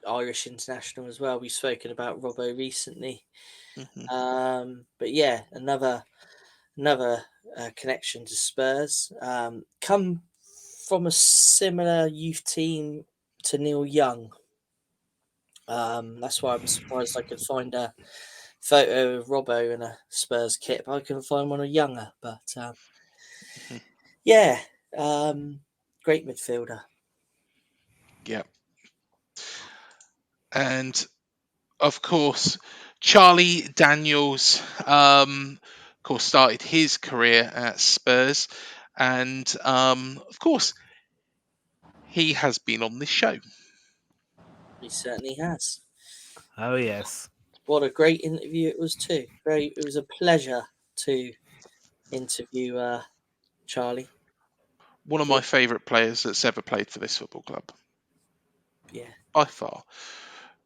Irish international as well. We've spoken about Robbo recently. Hmm. But yeah, another connection to Spurs. Come from a similar youth team to Neil Young. That's why I'm surprised I could find a photo of Robbo in a Spurs kit, but I couldn't find one of Younger. But yeah, great midfielder. Yeah. And of course, Charlie Daniels, of course, started his career at Spurs, and of course, he has been on this show. He certainly has. Oh yes. What a great interview it was too. It was a pleasure to interview Charlie. One of my favourite players that's ever played for this football club, Yeah, by far.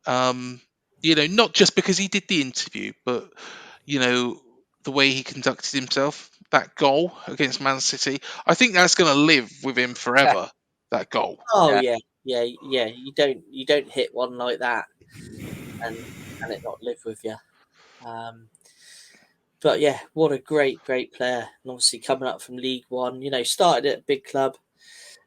Not just because he did the interview, but the way he conducted himself. That goal against Man City, I think that's going to live with him forever. That goal. Oh Yeah. yeah. You don't hit one like that and it not live with you. But yeah, what a great player. And obviously coming up from League One, started at a big club,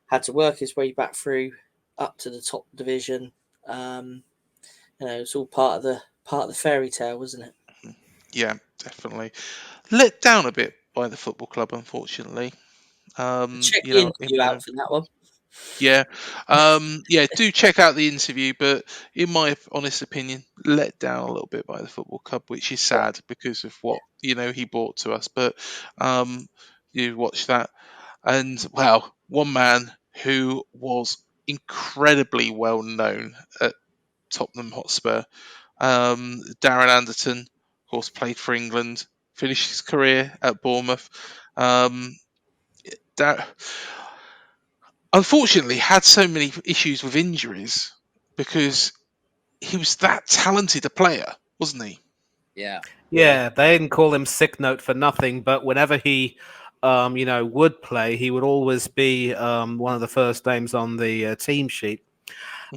had to work his way back through up to the top division. It's all part of the fairy tale, wasn't it? Yeah, definitely. Let down a bit by the football club, unfortunately. Check the interview out for that one. Yeah, do check out the interview, but in my honest opinion, let down a little bit by the football club, which is sad because of what he brought to us. But you watch that, and wow, one man who was incredibly well known at Tottenham Hotspur, Darren Anderton, of course, played for England, finished his career at Bournemouth. Unfortunately, had so many issues with injuries because he was that talented a player, wasn't he? Yeah. Yeah, they didn't call him sick note for nothing, but whenever he would play, he would always be one of the first names on the team sheet.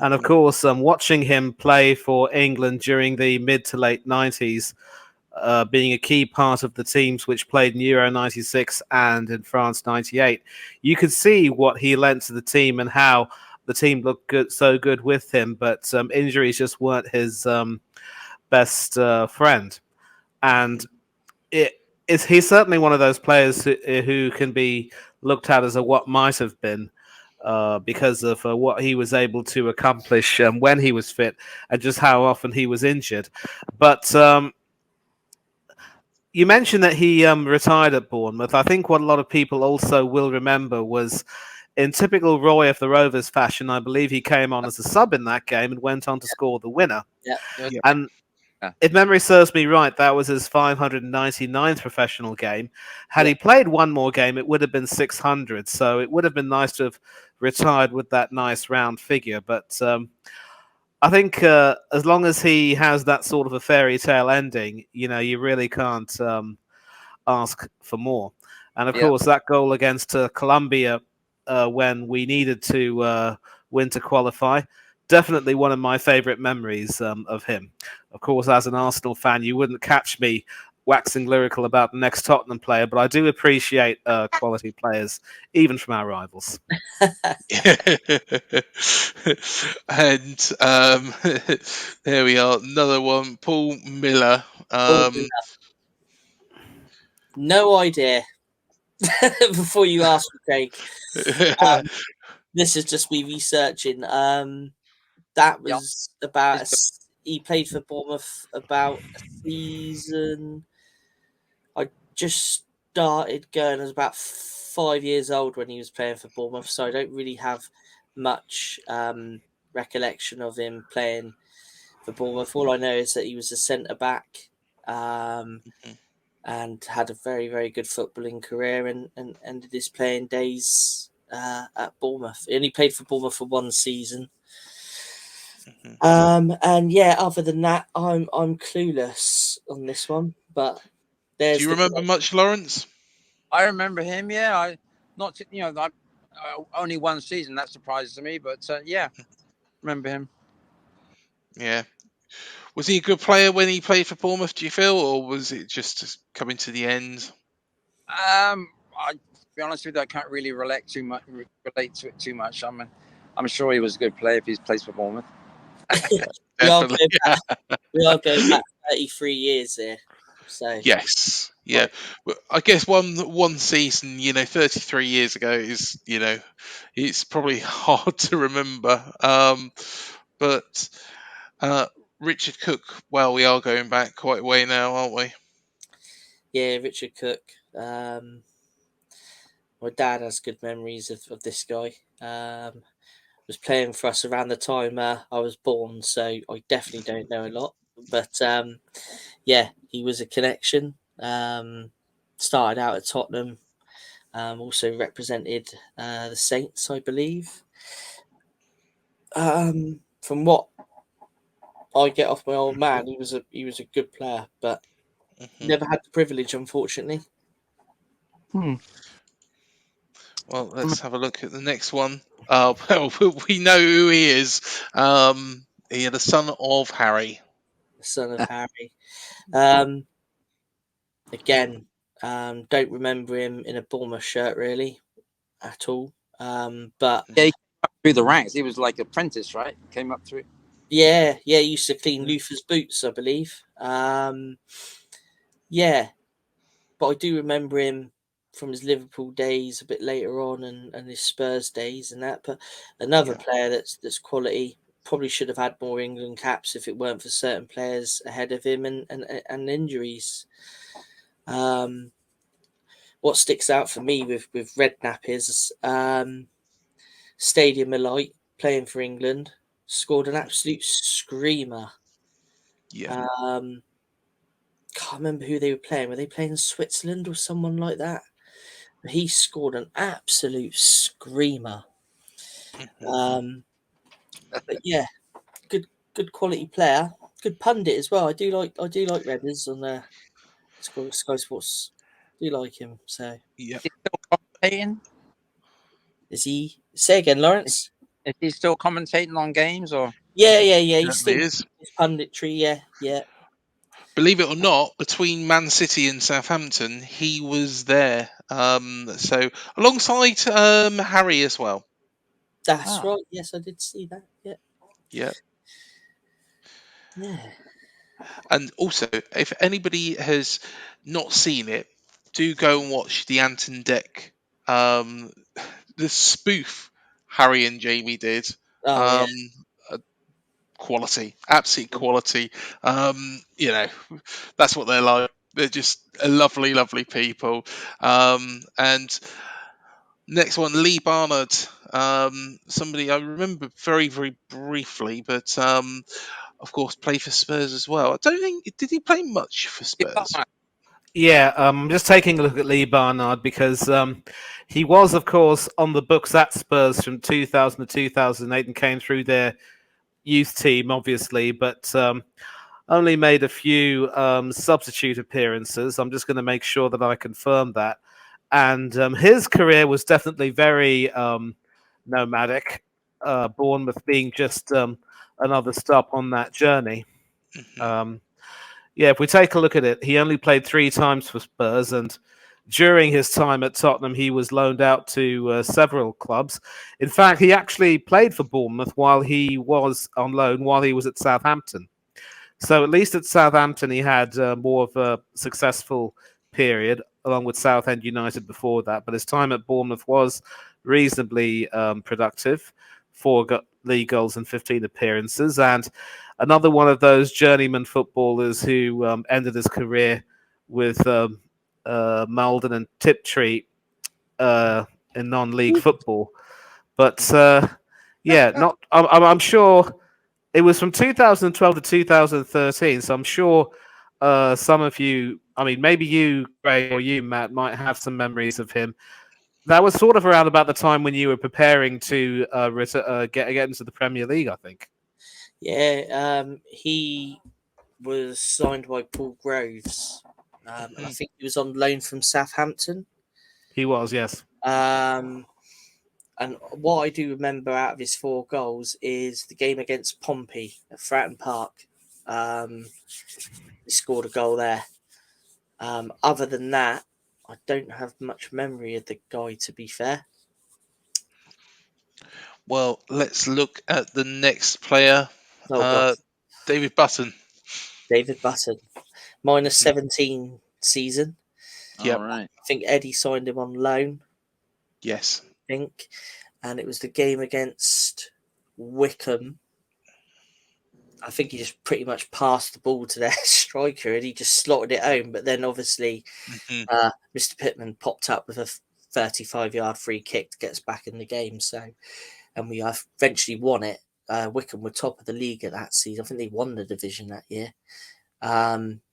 And of course, watching him play for England during the mid to late 90s, being a key part of the teams which played in Euro 96 and in France 98, you could see what he lent to the team and how the team looked so good with him, but injuries just weren't his best friend. And he's certainly one of those players who can be looked at as a what might have been, because of what he was able to accomplish when he was fit and just how often he was injured. But you mentioned that he retired at Bournemouth. I think what a lot of people also will remember was, in typical Roy of the Rovers fashion, I believe he came on as a sub in that game and went on to score the winner. Yeah. And if memory serves me right, that was his 599th professional game. Had he played one more game, it would have been 600. So it would have been nice to have retired with that nice round figure. But I think as long as he has that sort of a fairy tale ending, you really can't ask for more. And of course, that goal against Colombia when we needed to win to qualify, definitely one of my favourite memories of him. Of course, as an Arsenal fan, you wouldn't catch me waxing lyrical about the next Tottenham player, but I do appreciate quality players, even from our rivals. And there we are, another one, Paul Miller. No idea. Before you ask me, Craig, this is just me researching. That was about he played for Bournemouth about a season. I just started going. I was about 5 years old when he was playing for Bournemouth, so I don't really have much recollection of him playing for Bournemouth. All I know is that he was a centre back. And had a very, very good footballing career and ended his playing days at Bournemouth. He only played for Bournemouth for one season. And yeah, other than that, I'm clueless on this one. But do you remember much, Laurence? I remember him. Yeah, only one season. That surprises me, but yeah, remember him. Yeah. Was he a good player when he played for Bournemouth, do you feel, or was it just coming to the end? I to be honest with you, I can't really relate to it too much. I'm sure he was a good player if he's played for Bournemouth. we are going back 33 years there. So yes, yeah. Well, I guess one season, 33 years ago is, it's probably hard to remember. But Richard Cook. Well, we are going back quite a way now, aren't we? Yeah, Richard Cook. My dad has good memories of this guy. Was playing for us around the time I was born, so I definitely don't know a lot. But yeah, he was a connection. Started out at Tottenham. Also represented the Saints, I believe. From what I get off my old man, he was a good player, but never had the privilege, unfortunately. Well, let's have a look at the next one. Well, we know who he is. He the son of Harry. The son of Harry. Again, don't remember him in a Bournemouth shirt really at all. But Yeah, he came up through the ranks. He was like apprentice, right? Came up through. yeah, he used to clean Luther's boots, I believe. Yeah, but I do remember him from his Liverpool days a bit later on, and his Spurs days and that. But another player that's quality, probably should have had more England caps if it weren't for certain players ahead of him and injuries. What sticks out for me with Redknapp is Stadium Elite, playing for England, scored an absolute screamer. Yeah. Can't remember who they were playing. Were they playing Switzerland or someone like that? He scored an absolute screamer. But yeah, good quality player, good pundit as well. I do like Redders on Sky Sports. Do like him. So Yep. Is he still commentating? is he? Say again, Lawrence. Is he still commentating on games or? Yeah. He's still Certainly is. his punditry. Yeah. Believe it or not, between Man City and Southampton, he was there. So alongside Harry as well. That's right. Yes, I did see that. Yeah. Yeah. Yeah. And also, if anybody has not seen it, do go and watch the Anton Deck, the spoof Harry and Jamie did. Oh yeah. Quality, absolute quality. That's what they're like. They're just a lovely, lovely people. And next one, Lee Barnard. Somebody I remember very, very briefly, but of course, played for Spurs as well. I don't think did he play much for Spurs. Yeah, I'm just taking a look at Lee Barnard because he was, of course, on the books at Spurs from 2000 to 2008 and came through their youth team, obviously, but only made a few substitute appearances. I'm just going to make sure that I confirm that. And his career was definitely very nomadic, Bournemouth being just another stop on that journey. Yeah, if we take a look at it, he only played 3 times for Spurs, and during his time at Tottenham, he was loaned out to several clubs. In fact, he actually played for Bournemouth while he was on loan, while he was at Southampton. So at least at Southampton, he had more of a successful period, along with Southend United before that. But his time at Bournemouth was reasonably productive. 4 league goals and 15 appearances, and another one of those journeyman footballers who ended his career with Malden and Tiptree in non-league football. But yeah, not. I'm sure it was from 2012 to 2013. So I'm sure some of you, I mean, maybe you, Greg, or you, Matt, might have some memories of him. That was sort of around about the time when you were preparing to get into the Premier League, I think. Yeah. He was signed by Paul Groves. And I think he was on loan from Southampton. He was, yes. And what I do remember out of his 4 goals is the game against Pompey at Fratton Park. He scored a goal there. Other than that, I don't have much memory of the guy, to be fair. Well, let's look at the next player, David Button. David Button, minus 17 season. Yep. Right. I think Eddie signed him on loan. Yes. I think, and it was the game against Wickham. I think he just pretty much passed the ball to their striker and he just slotted it home. But then obviously Mr. Pittman popped up with a 35-yard free kick to get us back in the game. So, and we eventually won it. Wickham were top of the league at that season. I think they won the division that year.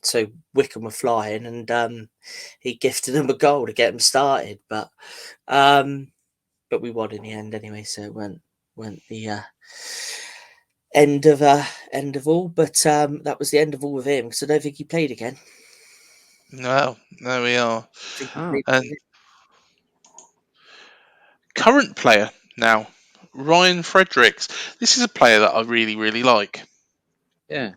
So Wickham were flying, and he gifted them a goal to get them started. But we won in the end anyway. So it weren't the end of all. But that was the end of all of him because I don't think he played again. No, there we are. And current player now, Ryan Fredericks. This is a player that I really, really like. Yeah.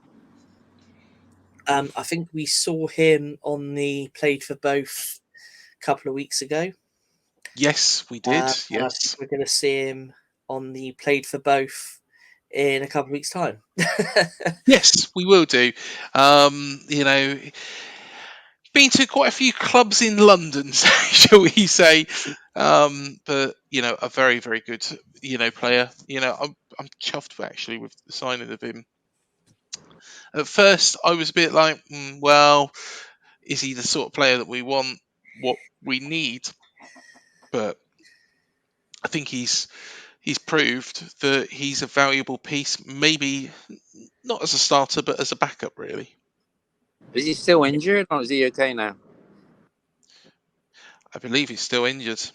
I think we saw him on the Played for Both a couple of weeks ago. Yes, we did. I Yes, think we're going to see him on the Played for Both in a couple of weeks' time. yes, we will do. You know, been to quite a few clubs in London, shall we say? But you know, a very, very good player. You know, I'm chuffed actually with the signing of him. At first, I was a bit like, well, is he the sort of player that we want? What we need? But I think he's proved that he's a valuable piece. Maybe not as a starter, but as a backup, really. Is he still injured or is he okay now? I believe he's still injured,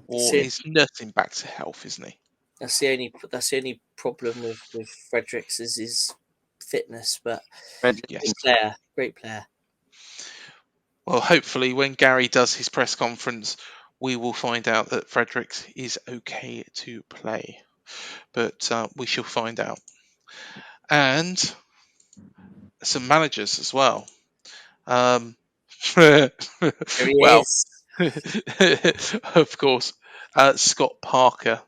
or he's nursing back to health, isn't he? That's the only problem with Fredericks is his fitness, but Yes. great player. Well, hopefully, when Gary does his press conference, we will find out that Fredericks is okay to play. But we shall find out. And some managers as well. Well, is. of course, Scott Parker.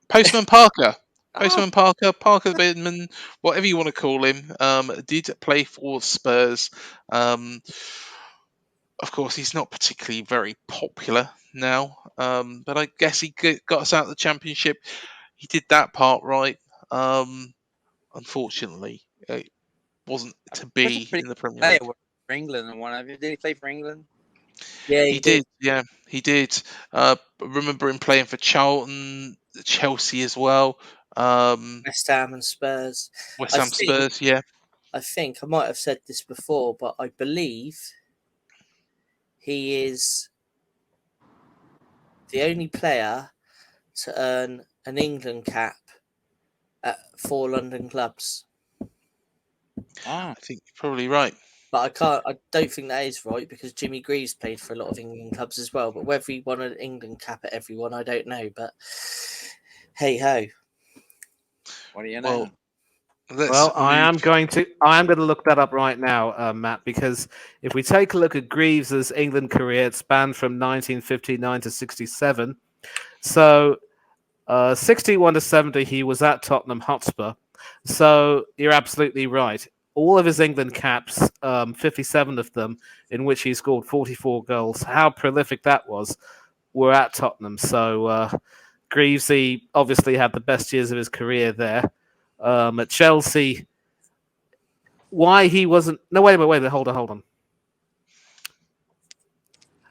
Postman Parker. Postman Parker, Parker Bidman, whatever you want to call him, did play for Spurs. Of course, he's not particularly very popular now, but I guess he got us out of the Championship. He did that part right. Unfortunately, it wasn't to be in the Premier League. For England and whatever. Did he play for England? Yeah, He did. Yeah, he did. Remember him playing for Charlton, Chelsea as well. West Ham and Spurs. West Ham, Spurs. Yeah. I think I might have said this before, but I believe he is the only player to earn an England cap at 4 London clubs. I think you're probably right. But I don't think that is right because Jimmy Greaves played for a lot of England clubs as well. But whether he won an England cap at everyone, I don't know. But hey ho. What do you know? Well, I am going to look that up right now, Matt, because if we take a look at Greaves's England career, it spanned from 1959 to 67. So 61 to 70, he was at Tottenham Hotspur. So you're absolutely right. All of his England caps, 57 of them, in which he scored 44 goals, how prolific that was, were at Tottenham. So Greaves, he obviously had the best years of his career there. At Chelsea, why he wasn't... No, wait a minute, hold on.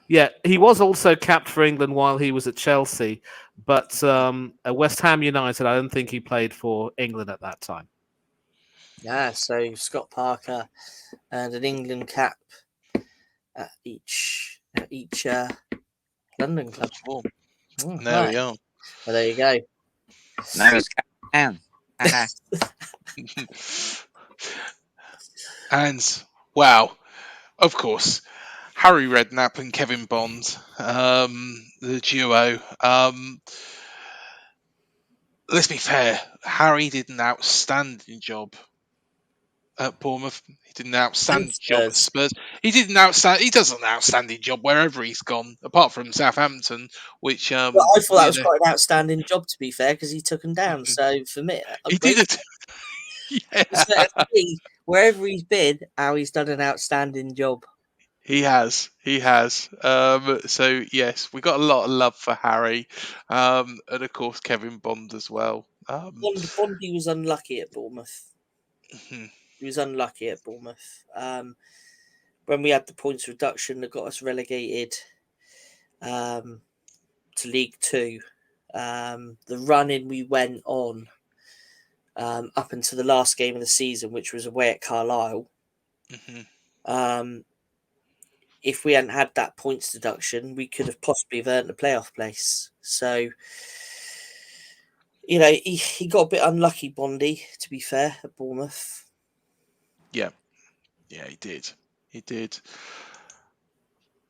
Yeah, he was also capped for England while he was at Chelsea, but at West Ham United, I don't think he played for England at that time. Yeah, so Scott Parker and an England cap at each London club. There we are. Well, there you go. Now it's Captain. And wow, of course, Harry Redknapp and Kevin Bond, the duo. Let's be fair, Harry did an outstanding job at Bournemouth. He did an outstanding job at Spurs. He does an outstanding job wherever he's gone, apart from Southampton, which I thought that was quite an outstanding job, to be fair, because he took him down. So for me, he did it. Yeah. For me, wherever he's been, how he's done an outstanding job. He has. He has. So yes, we got a lot of love for Harry, and of course Kevin Bond as well. Bondi was unlucky at Bournemouth. Mhm. He was unlucky at Bournemouth. When we had the points reduction that got us relegated to League Two, the run-in we went on up until the last game of the season, which was away at Carlisle. Mhm. If we hadn't had that points deduction, we could have possibly earned a playoff place. So, he got a bit unlucky, Bondi, to be fair, at Bournemouth. Yeah, yeah, he did. He did.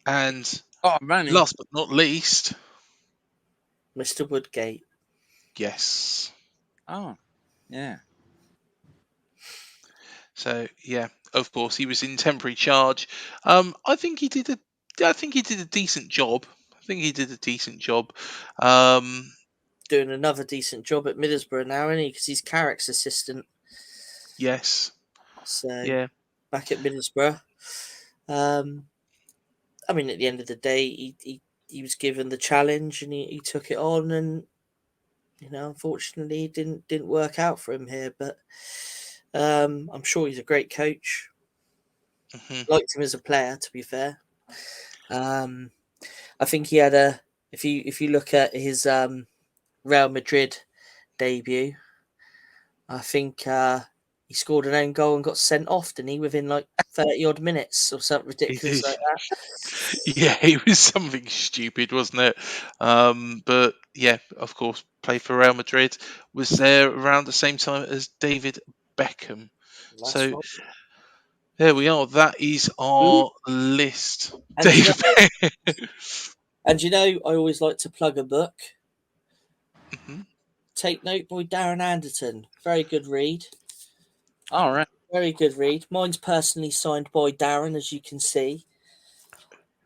And Oh, money. last but not least, Mr. Woodgate. yes. Oh, yeah. So yeah, of course he was in temporary charge. I think he did a decent job. I think he did a decent job. Doing another decent job at Middlesbrough now, isn't he? Because he's Carrick's assistant. Yes. So, Yeah. back at Middlesbrough. I mean, at the end of the day, he was given the challenge and he took it on, and unfortunately, it didn't work out for him here. But I'm sure he's a great coach. Mhm. Liked him as a player, to be fair. I think he had a. If you look at his Real Madrid debut, I think he scored an own goal and got sent off, didn't he? Within like 30 odd minutes or something He ridiculous did. like that. Yeah, it was something stupid, wasn't it? But yeah, of course, played for Real Madrid. Was there around the same time as David Beckham. That's So right. there we are. That is Ooh. our list. And David Beckham. I always like to plug a book. Mhm. Take Note by Darren Anderton. Very good read. All right. Very good read. Mine's personally signed by Darren, as you can see.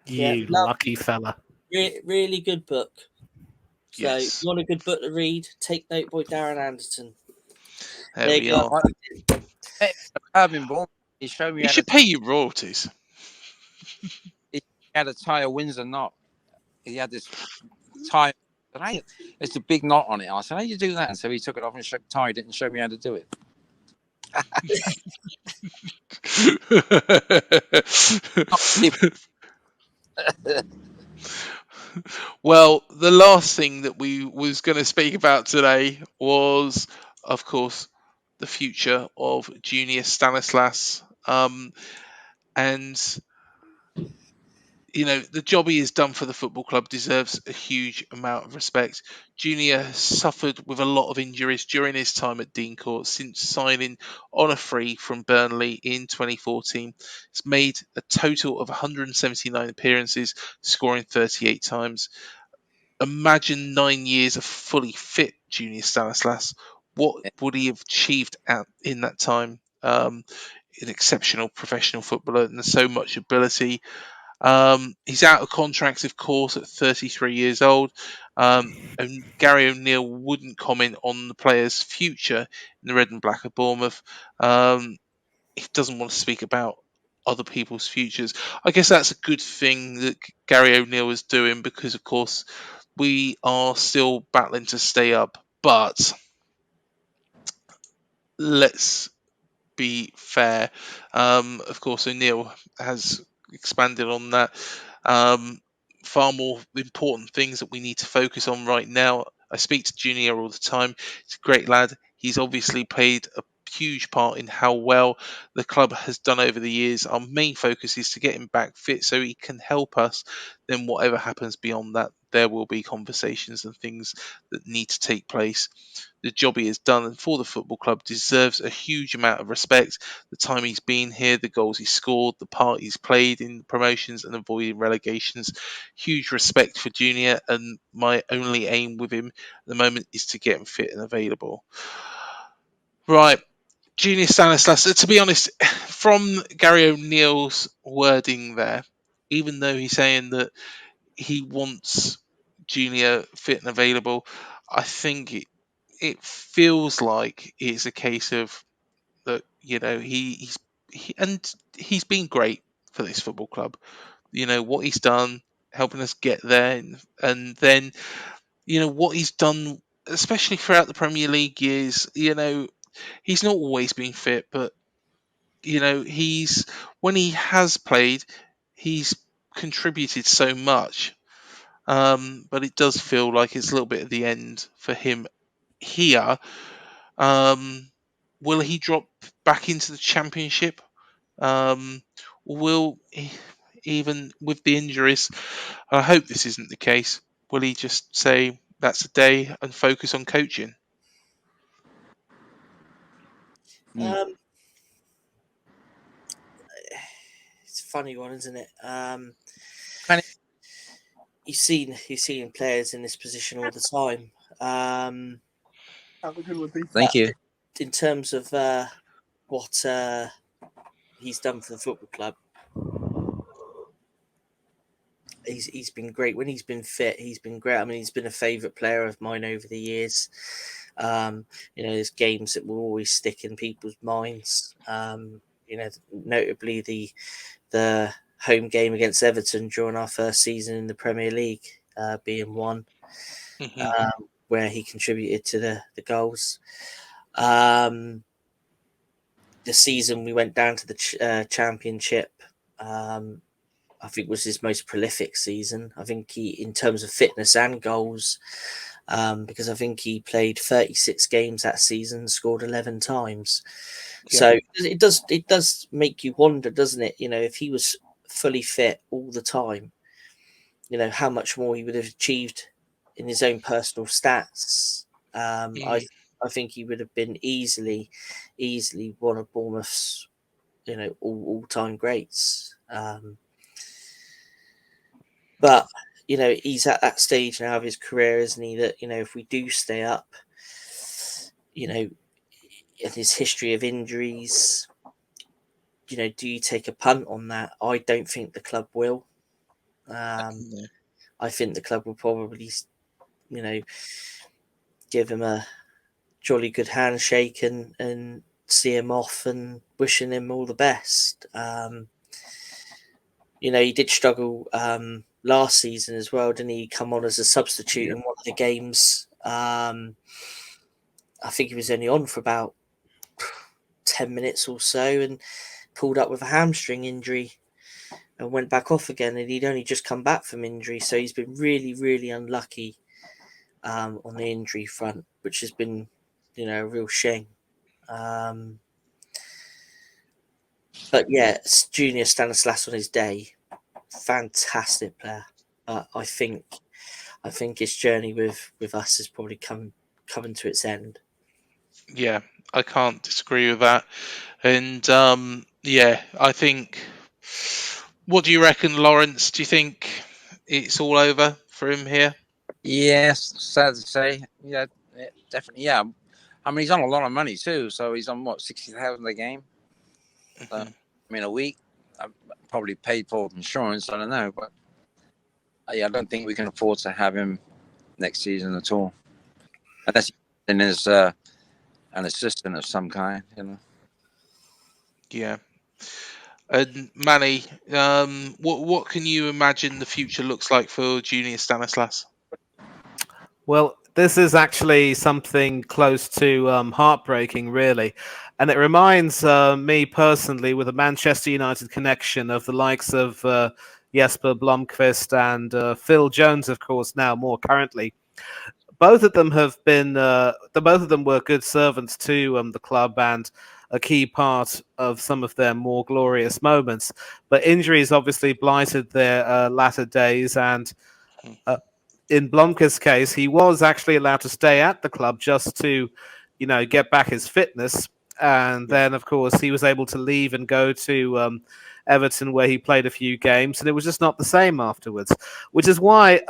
Yeah, You lucky fella. really good book. So, you Yes, want a good book to read? Take Note by Darren Anderton. there There we you go. are. Hey, I've been born. He showed me He how to should pay you royalties. tie a Windsor knot. He had this tie. And it's a big knot on it. I said, "How do you do that?" And so he took it off and tied it and showed me how to do it. Well, the last thing that we was going to speak about today was, of course, the future of Junior Stanislas. And the job he has done for the football club deserves a huge amount of respect. Junior has suffered with a lot of injuries during his time at Dean Court since signing on a free from Burnley in 2014. He's made a total of 179 appearances, scoring 38 times. Imagine 9 years of fully fit Junior Stanislas. What would he have achieved in that time? An exceptional professional footballer and so much ability. He's out of contract, of course, at 33 years old. And Gary O'Neill wouldn't comment on the player's future in the red and black of Bournemouth. He doesn't want to speak about other people's futures. I guess that's a good thing that Gary O'Neill is doing because, of course, we are still battling to stay up. But let's be fair. Of course, O'Neill has expanded on that. Um, Far more important things that we need to focus on right now. I speak to Junior all the time. He's a great lad. He's obviously played a huge part in how well the club has done over the years. Our main focus is to get him back fit so he can help us. Then, whatever happens beyond that, there will be conversations and things that need to take place. The job he has done for the football club deserves a huge amount of respect. The time he's been here, the goals he's scored, the part he's played in promotions and avoiding relegations. Huge respect for Junior, and my only aim with him at the moment is to get him fit and available. Right, Junior Stanislas. To be honest, from Gary O'Neill's wording there, even though he's saying that he wants Junior fit and available, I think it feels like it's a case of that. He's been great for this football club. What he's done, helping us get there, and then what he's done, especially throughout the Premier League years. He's not always been fit, but he's when he has played, he's contributed so much. But it does feel like it's a little bit at the end for him here. Will he drop back into the Championship? Will he, even with the injuries, I hope this isn't the case. Will he just say that's a day and focus on coaching? It's a funny one, isn't it? Kind You've seen players in this position all the time. Thank you. In terms of what he's done for the football club, he's been great. When he's been fit, he's been great. I mean, he's been a favourite player of mine over the years. There's games that will always stick in people's minds. Notably the home game against Everton during our first season in the Premier League, being one, where he contributed to the goals. The season we went down to the Championship, I think was his most prolific season. I think he, in terms of fitness and goals, because I think he played 36 games that season, scored 11 times. Yeah. So it does make you wonder, doesn't it? If he was fully fit all the time, how much more he would have achieved in his own personal stats. I think he would have been easily one of Bournemouth's, all-time greats. But he's at that stage now of his career, isn't he? That if we do stay up, and his history of injuries, do you take a punt on that? I don't think the club will. I think the club will probably, give him a jolly good handshake and see him off and wishing him all the best. He did struggle last season as well, didn't he? Come on as a substitute in one of the games. I think he was only on for about 10 minutes or so and pulled up with a hamstring injury and went back off again, and he'd only just come back from injury, so he's been really, really unlucky on the injury front, which has been, a real shame. But yeah, Junior Stanislas on his day, fantastic player. I think his journey with us has probably coming to its end. Yeah, I can't disagree with that. And I think. What do you reckon, Laurence? Do you think it's all over for him here? Yes, sad to say. Yeah, definitely. Yeah, I mean he's on a lot of money too. So he's on what, 60,000 a game. I mean a week. I probably paid for insurance. I don't know, but I don't think we can afford to have him next season at all, unless he's an assistant of some kind. Yeah. And Manny, what can you imagine the future looks like for Junior Stanislas? Well, this is actually something close to heartbreaking, really. And it reminds me personally, with a Manchester United connection, of the likes of Jesper Blomqvist and Phil Jones, of course, now more currently. Both of them have been, both of them were good servants to the club and a key part of some of their more glorious moments. But injuries obviously blighted their latter days, and in Blomqvist's case, he was actually allowed to stay at the club just to, get back his fitness. And then, of course, he was able to leave and go to Everton, where he played a few games, and it was just not the same afterwards. Which is why,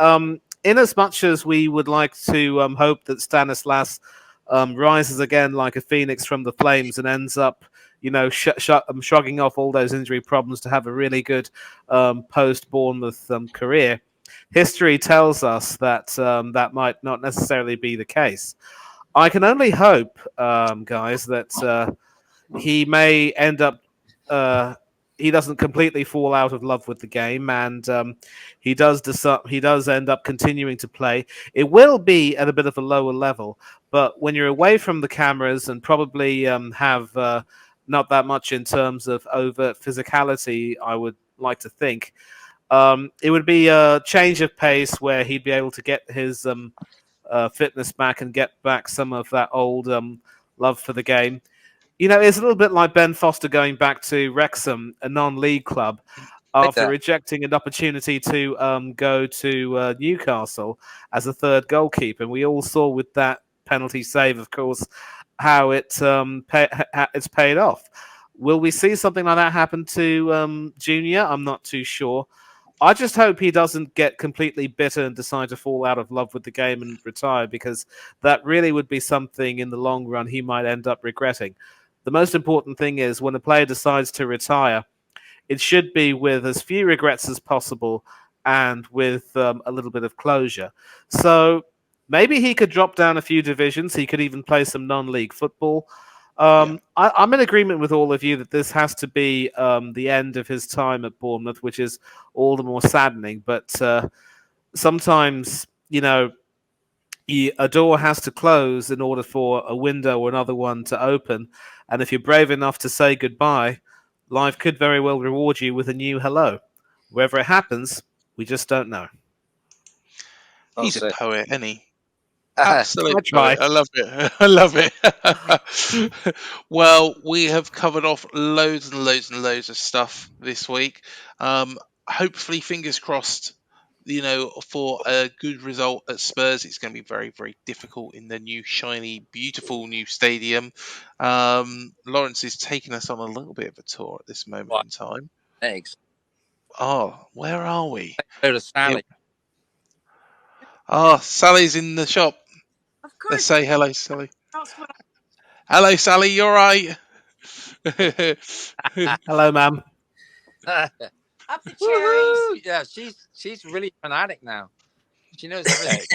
in as much as we would like to hope that Stanislas rises again like a phoenix from the flames and ends up, shrugging off all those injury problems to have a really good post-Bournemouth career, history tells us that that might not necessarily be the case. I can only hope, guys, that he may end up he doesn't completely fall out of love with the game, and he does end up continuing to play. It will be at a bit of a lower level, but when you're away from the cameras and probably have not that much in terms of overt physicality, I would like to think. It would be a change of pace where he'd be able to get his fitness back and get back some of that old love for the game. It's a little bit like Ben Foster going back to Wrexham, a non-league club, after rejecting an opportunity to go to Newcastle as a third goalkeeper. And we all saw with that penalty save, of course, how it's paid off. Will we see something like that happen to Junior? I'm not too sure. I just hope he doesn't get completely bitter and decide to fall out of love with the game and retire, because that really would be something in the long run he might end up regretting. The most important thing is when a player decides to retire, it should be with as few regrets as possible and with a little bit of closure. So maybe he could drop down a few divisions. He could even play some non-league football. I'm in agreement with all of you that this has to be the end of his time at Bournemouth, which is all the more saddening. But sometimes, a door has to close in order for a window or another one to open. And if you're brave enough to say goodbye, life could very well reward you with a new hello. Wherever it happens, we just don't know. He's a poet, isn't he? I Absolute try. poet. I love it. I love it. Well, we have covered off loads and loads and loads of stuff this week. Hopefully, fingers crossed, for a good result at Spurs. It's going to be very, very difficult in the new, shiny, beautiful new stadium. Laurence is taking us on a little bit of a tour at this moment in time. Thanks. Oh, where are we? Go to Sally. Oh, Sally's in the shop. Of course. Let's say hello, Sally. Hello, Sally. You're right. Hello, ma'am. Up the cherries. Yeah, she's really fanatic now. She knows everything.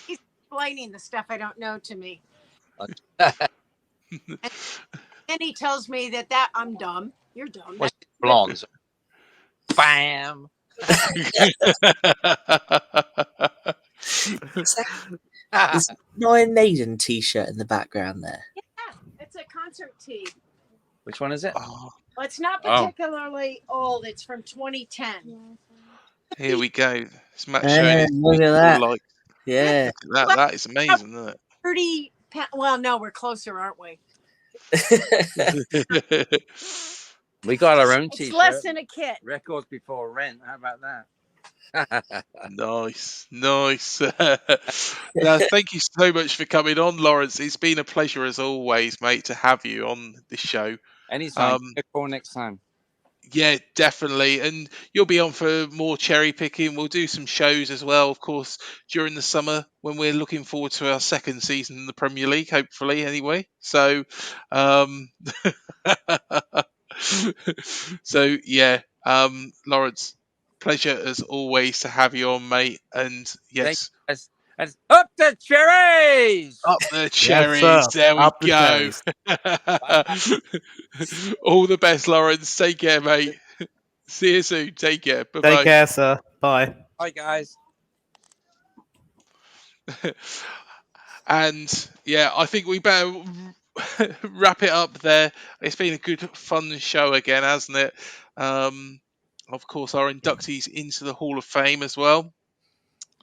He's explaining the stuff I don't know to me. And he tells me that I'm dumb. You're dumb. Well, she's blonde. Bam. There's an Iron Maiden t-shirt in the background there. Yeah, it's a concert tee. Which one is it? Oh, Well, it's not particularly old. It's from 2010. here we go. It's Matt showing his Look at that. like. Yeah. Look at that is amazing, isn't 30 well, no, we're closer, aren't we? it? We got our own It's t-shirt. less than a kit. Records before rent. How about that? Nice. Now, thank you so much for coming on, Laurence. It's been a pleasure as always, mate, to have you on this show. Anytime. Call next time. Yeah, definitely. And you'll be on for more cherry picking. We'll do some shows as well, of course, during the summer when we're looking forward to our second season in the Premier League, hopefully, anyway. So, so yeah, Laurence, pleasure as always to have you on, mate. And yes, And up the cherries! up the cherries. Yes, there we up the go. cherries. All the best, Laurence. Take care, mate. See you soon. Take care. Bye-bye. Take care, sir. Bye. Bye, guys. And yeah, I think we better wrap it up there. It's been a good, fun show again, hasn't it? Of course, our inductees into the Hall of Fame as well.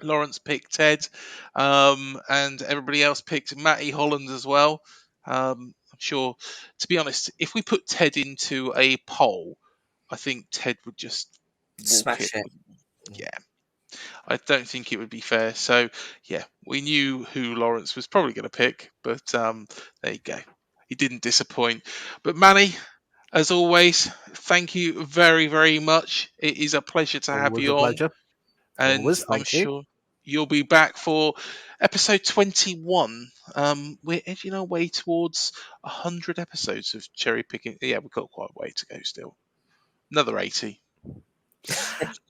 Laurence picked Ted, and everybody else picked Matty Holland as well. I'm sure, to be honest, if we put Ted into a poll, I think Ted would just Smash it. Yeah. I don't think it would be fair. So, yeah, we knew who Laurence was probably going to pick, but there you go. He didn't disappoint. But Manny, as always, thank you very, very much. It is a pleasure to have Always you a on. pleasure. And Always, I'm thank you. sure you'll be back for episode 21. We're edging our way towards 100 episodes of cherry picking. Yeah, we've got quite a way to go still. Another 80.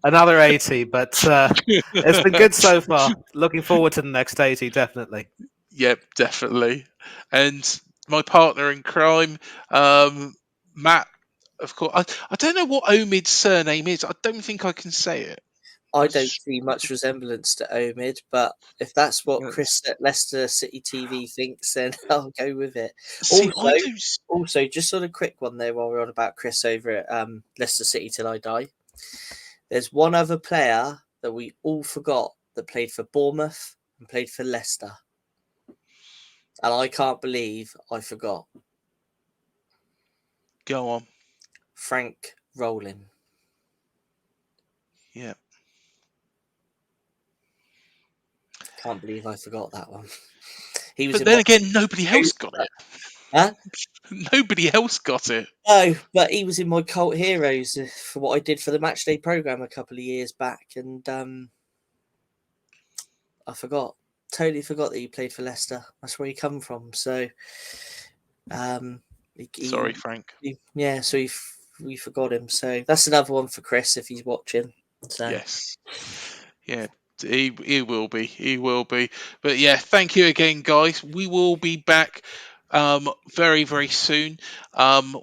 Another 80, but it's been good so far. Looking forward to the next 80, definitely. Yep, definitely. And my partner in crime, Matt, Of course, I don't know what Omid's surname is. I don't think I can say it. I don't see much resemblance to Omid, but if that's what Chris at Leicester City TV thinks, then I'll go with it. See, Also, I don't. also, just on a quick one there while we're on about Chris over at Leicester City Till I Die. There's one other player that we all forgot that played for Bournemouth and played for Leicester. And I can't believe I forgot. Go on. Frank Rowling. Yeah. Can't believe I forgot that one. He was But in then my... again, nobody else got it. Huh? Nobody else got it. No, but he was in my cult heroes for what I did for the matchday program a couple of years back, and I forgot, totally forgot that he played for Leicester. That's where he come from. So, Sorry, Frank. We forgot him. So that's another one for Chris if he's watching. So. Yes. Yeah. He will be. He will be. But yeah, thank you again, guys. We will be back very, very soon.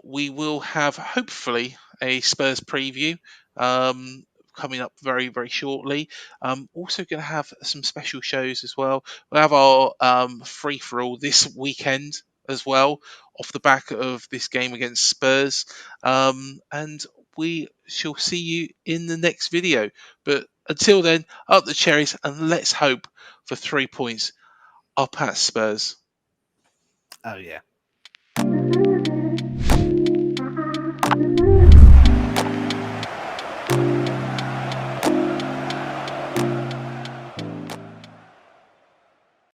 We will have hopefully a Spurs preview coming up very, very shortly. Also going to have some special shows as well. We'll have our free for all this weekend as well, off the back of this game against Spurs. And we shall see you in the next video. But until then, up the cherries, and let's hope for 3 points up at Spurs. Oh yeah.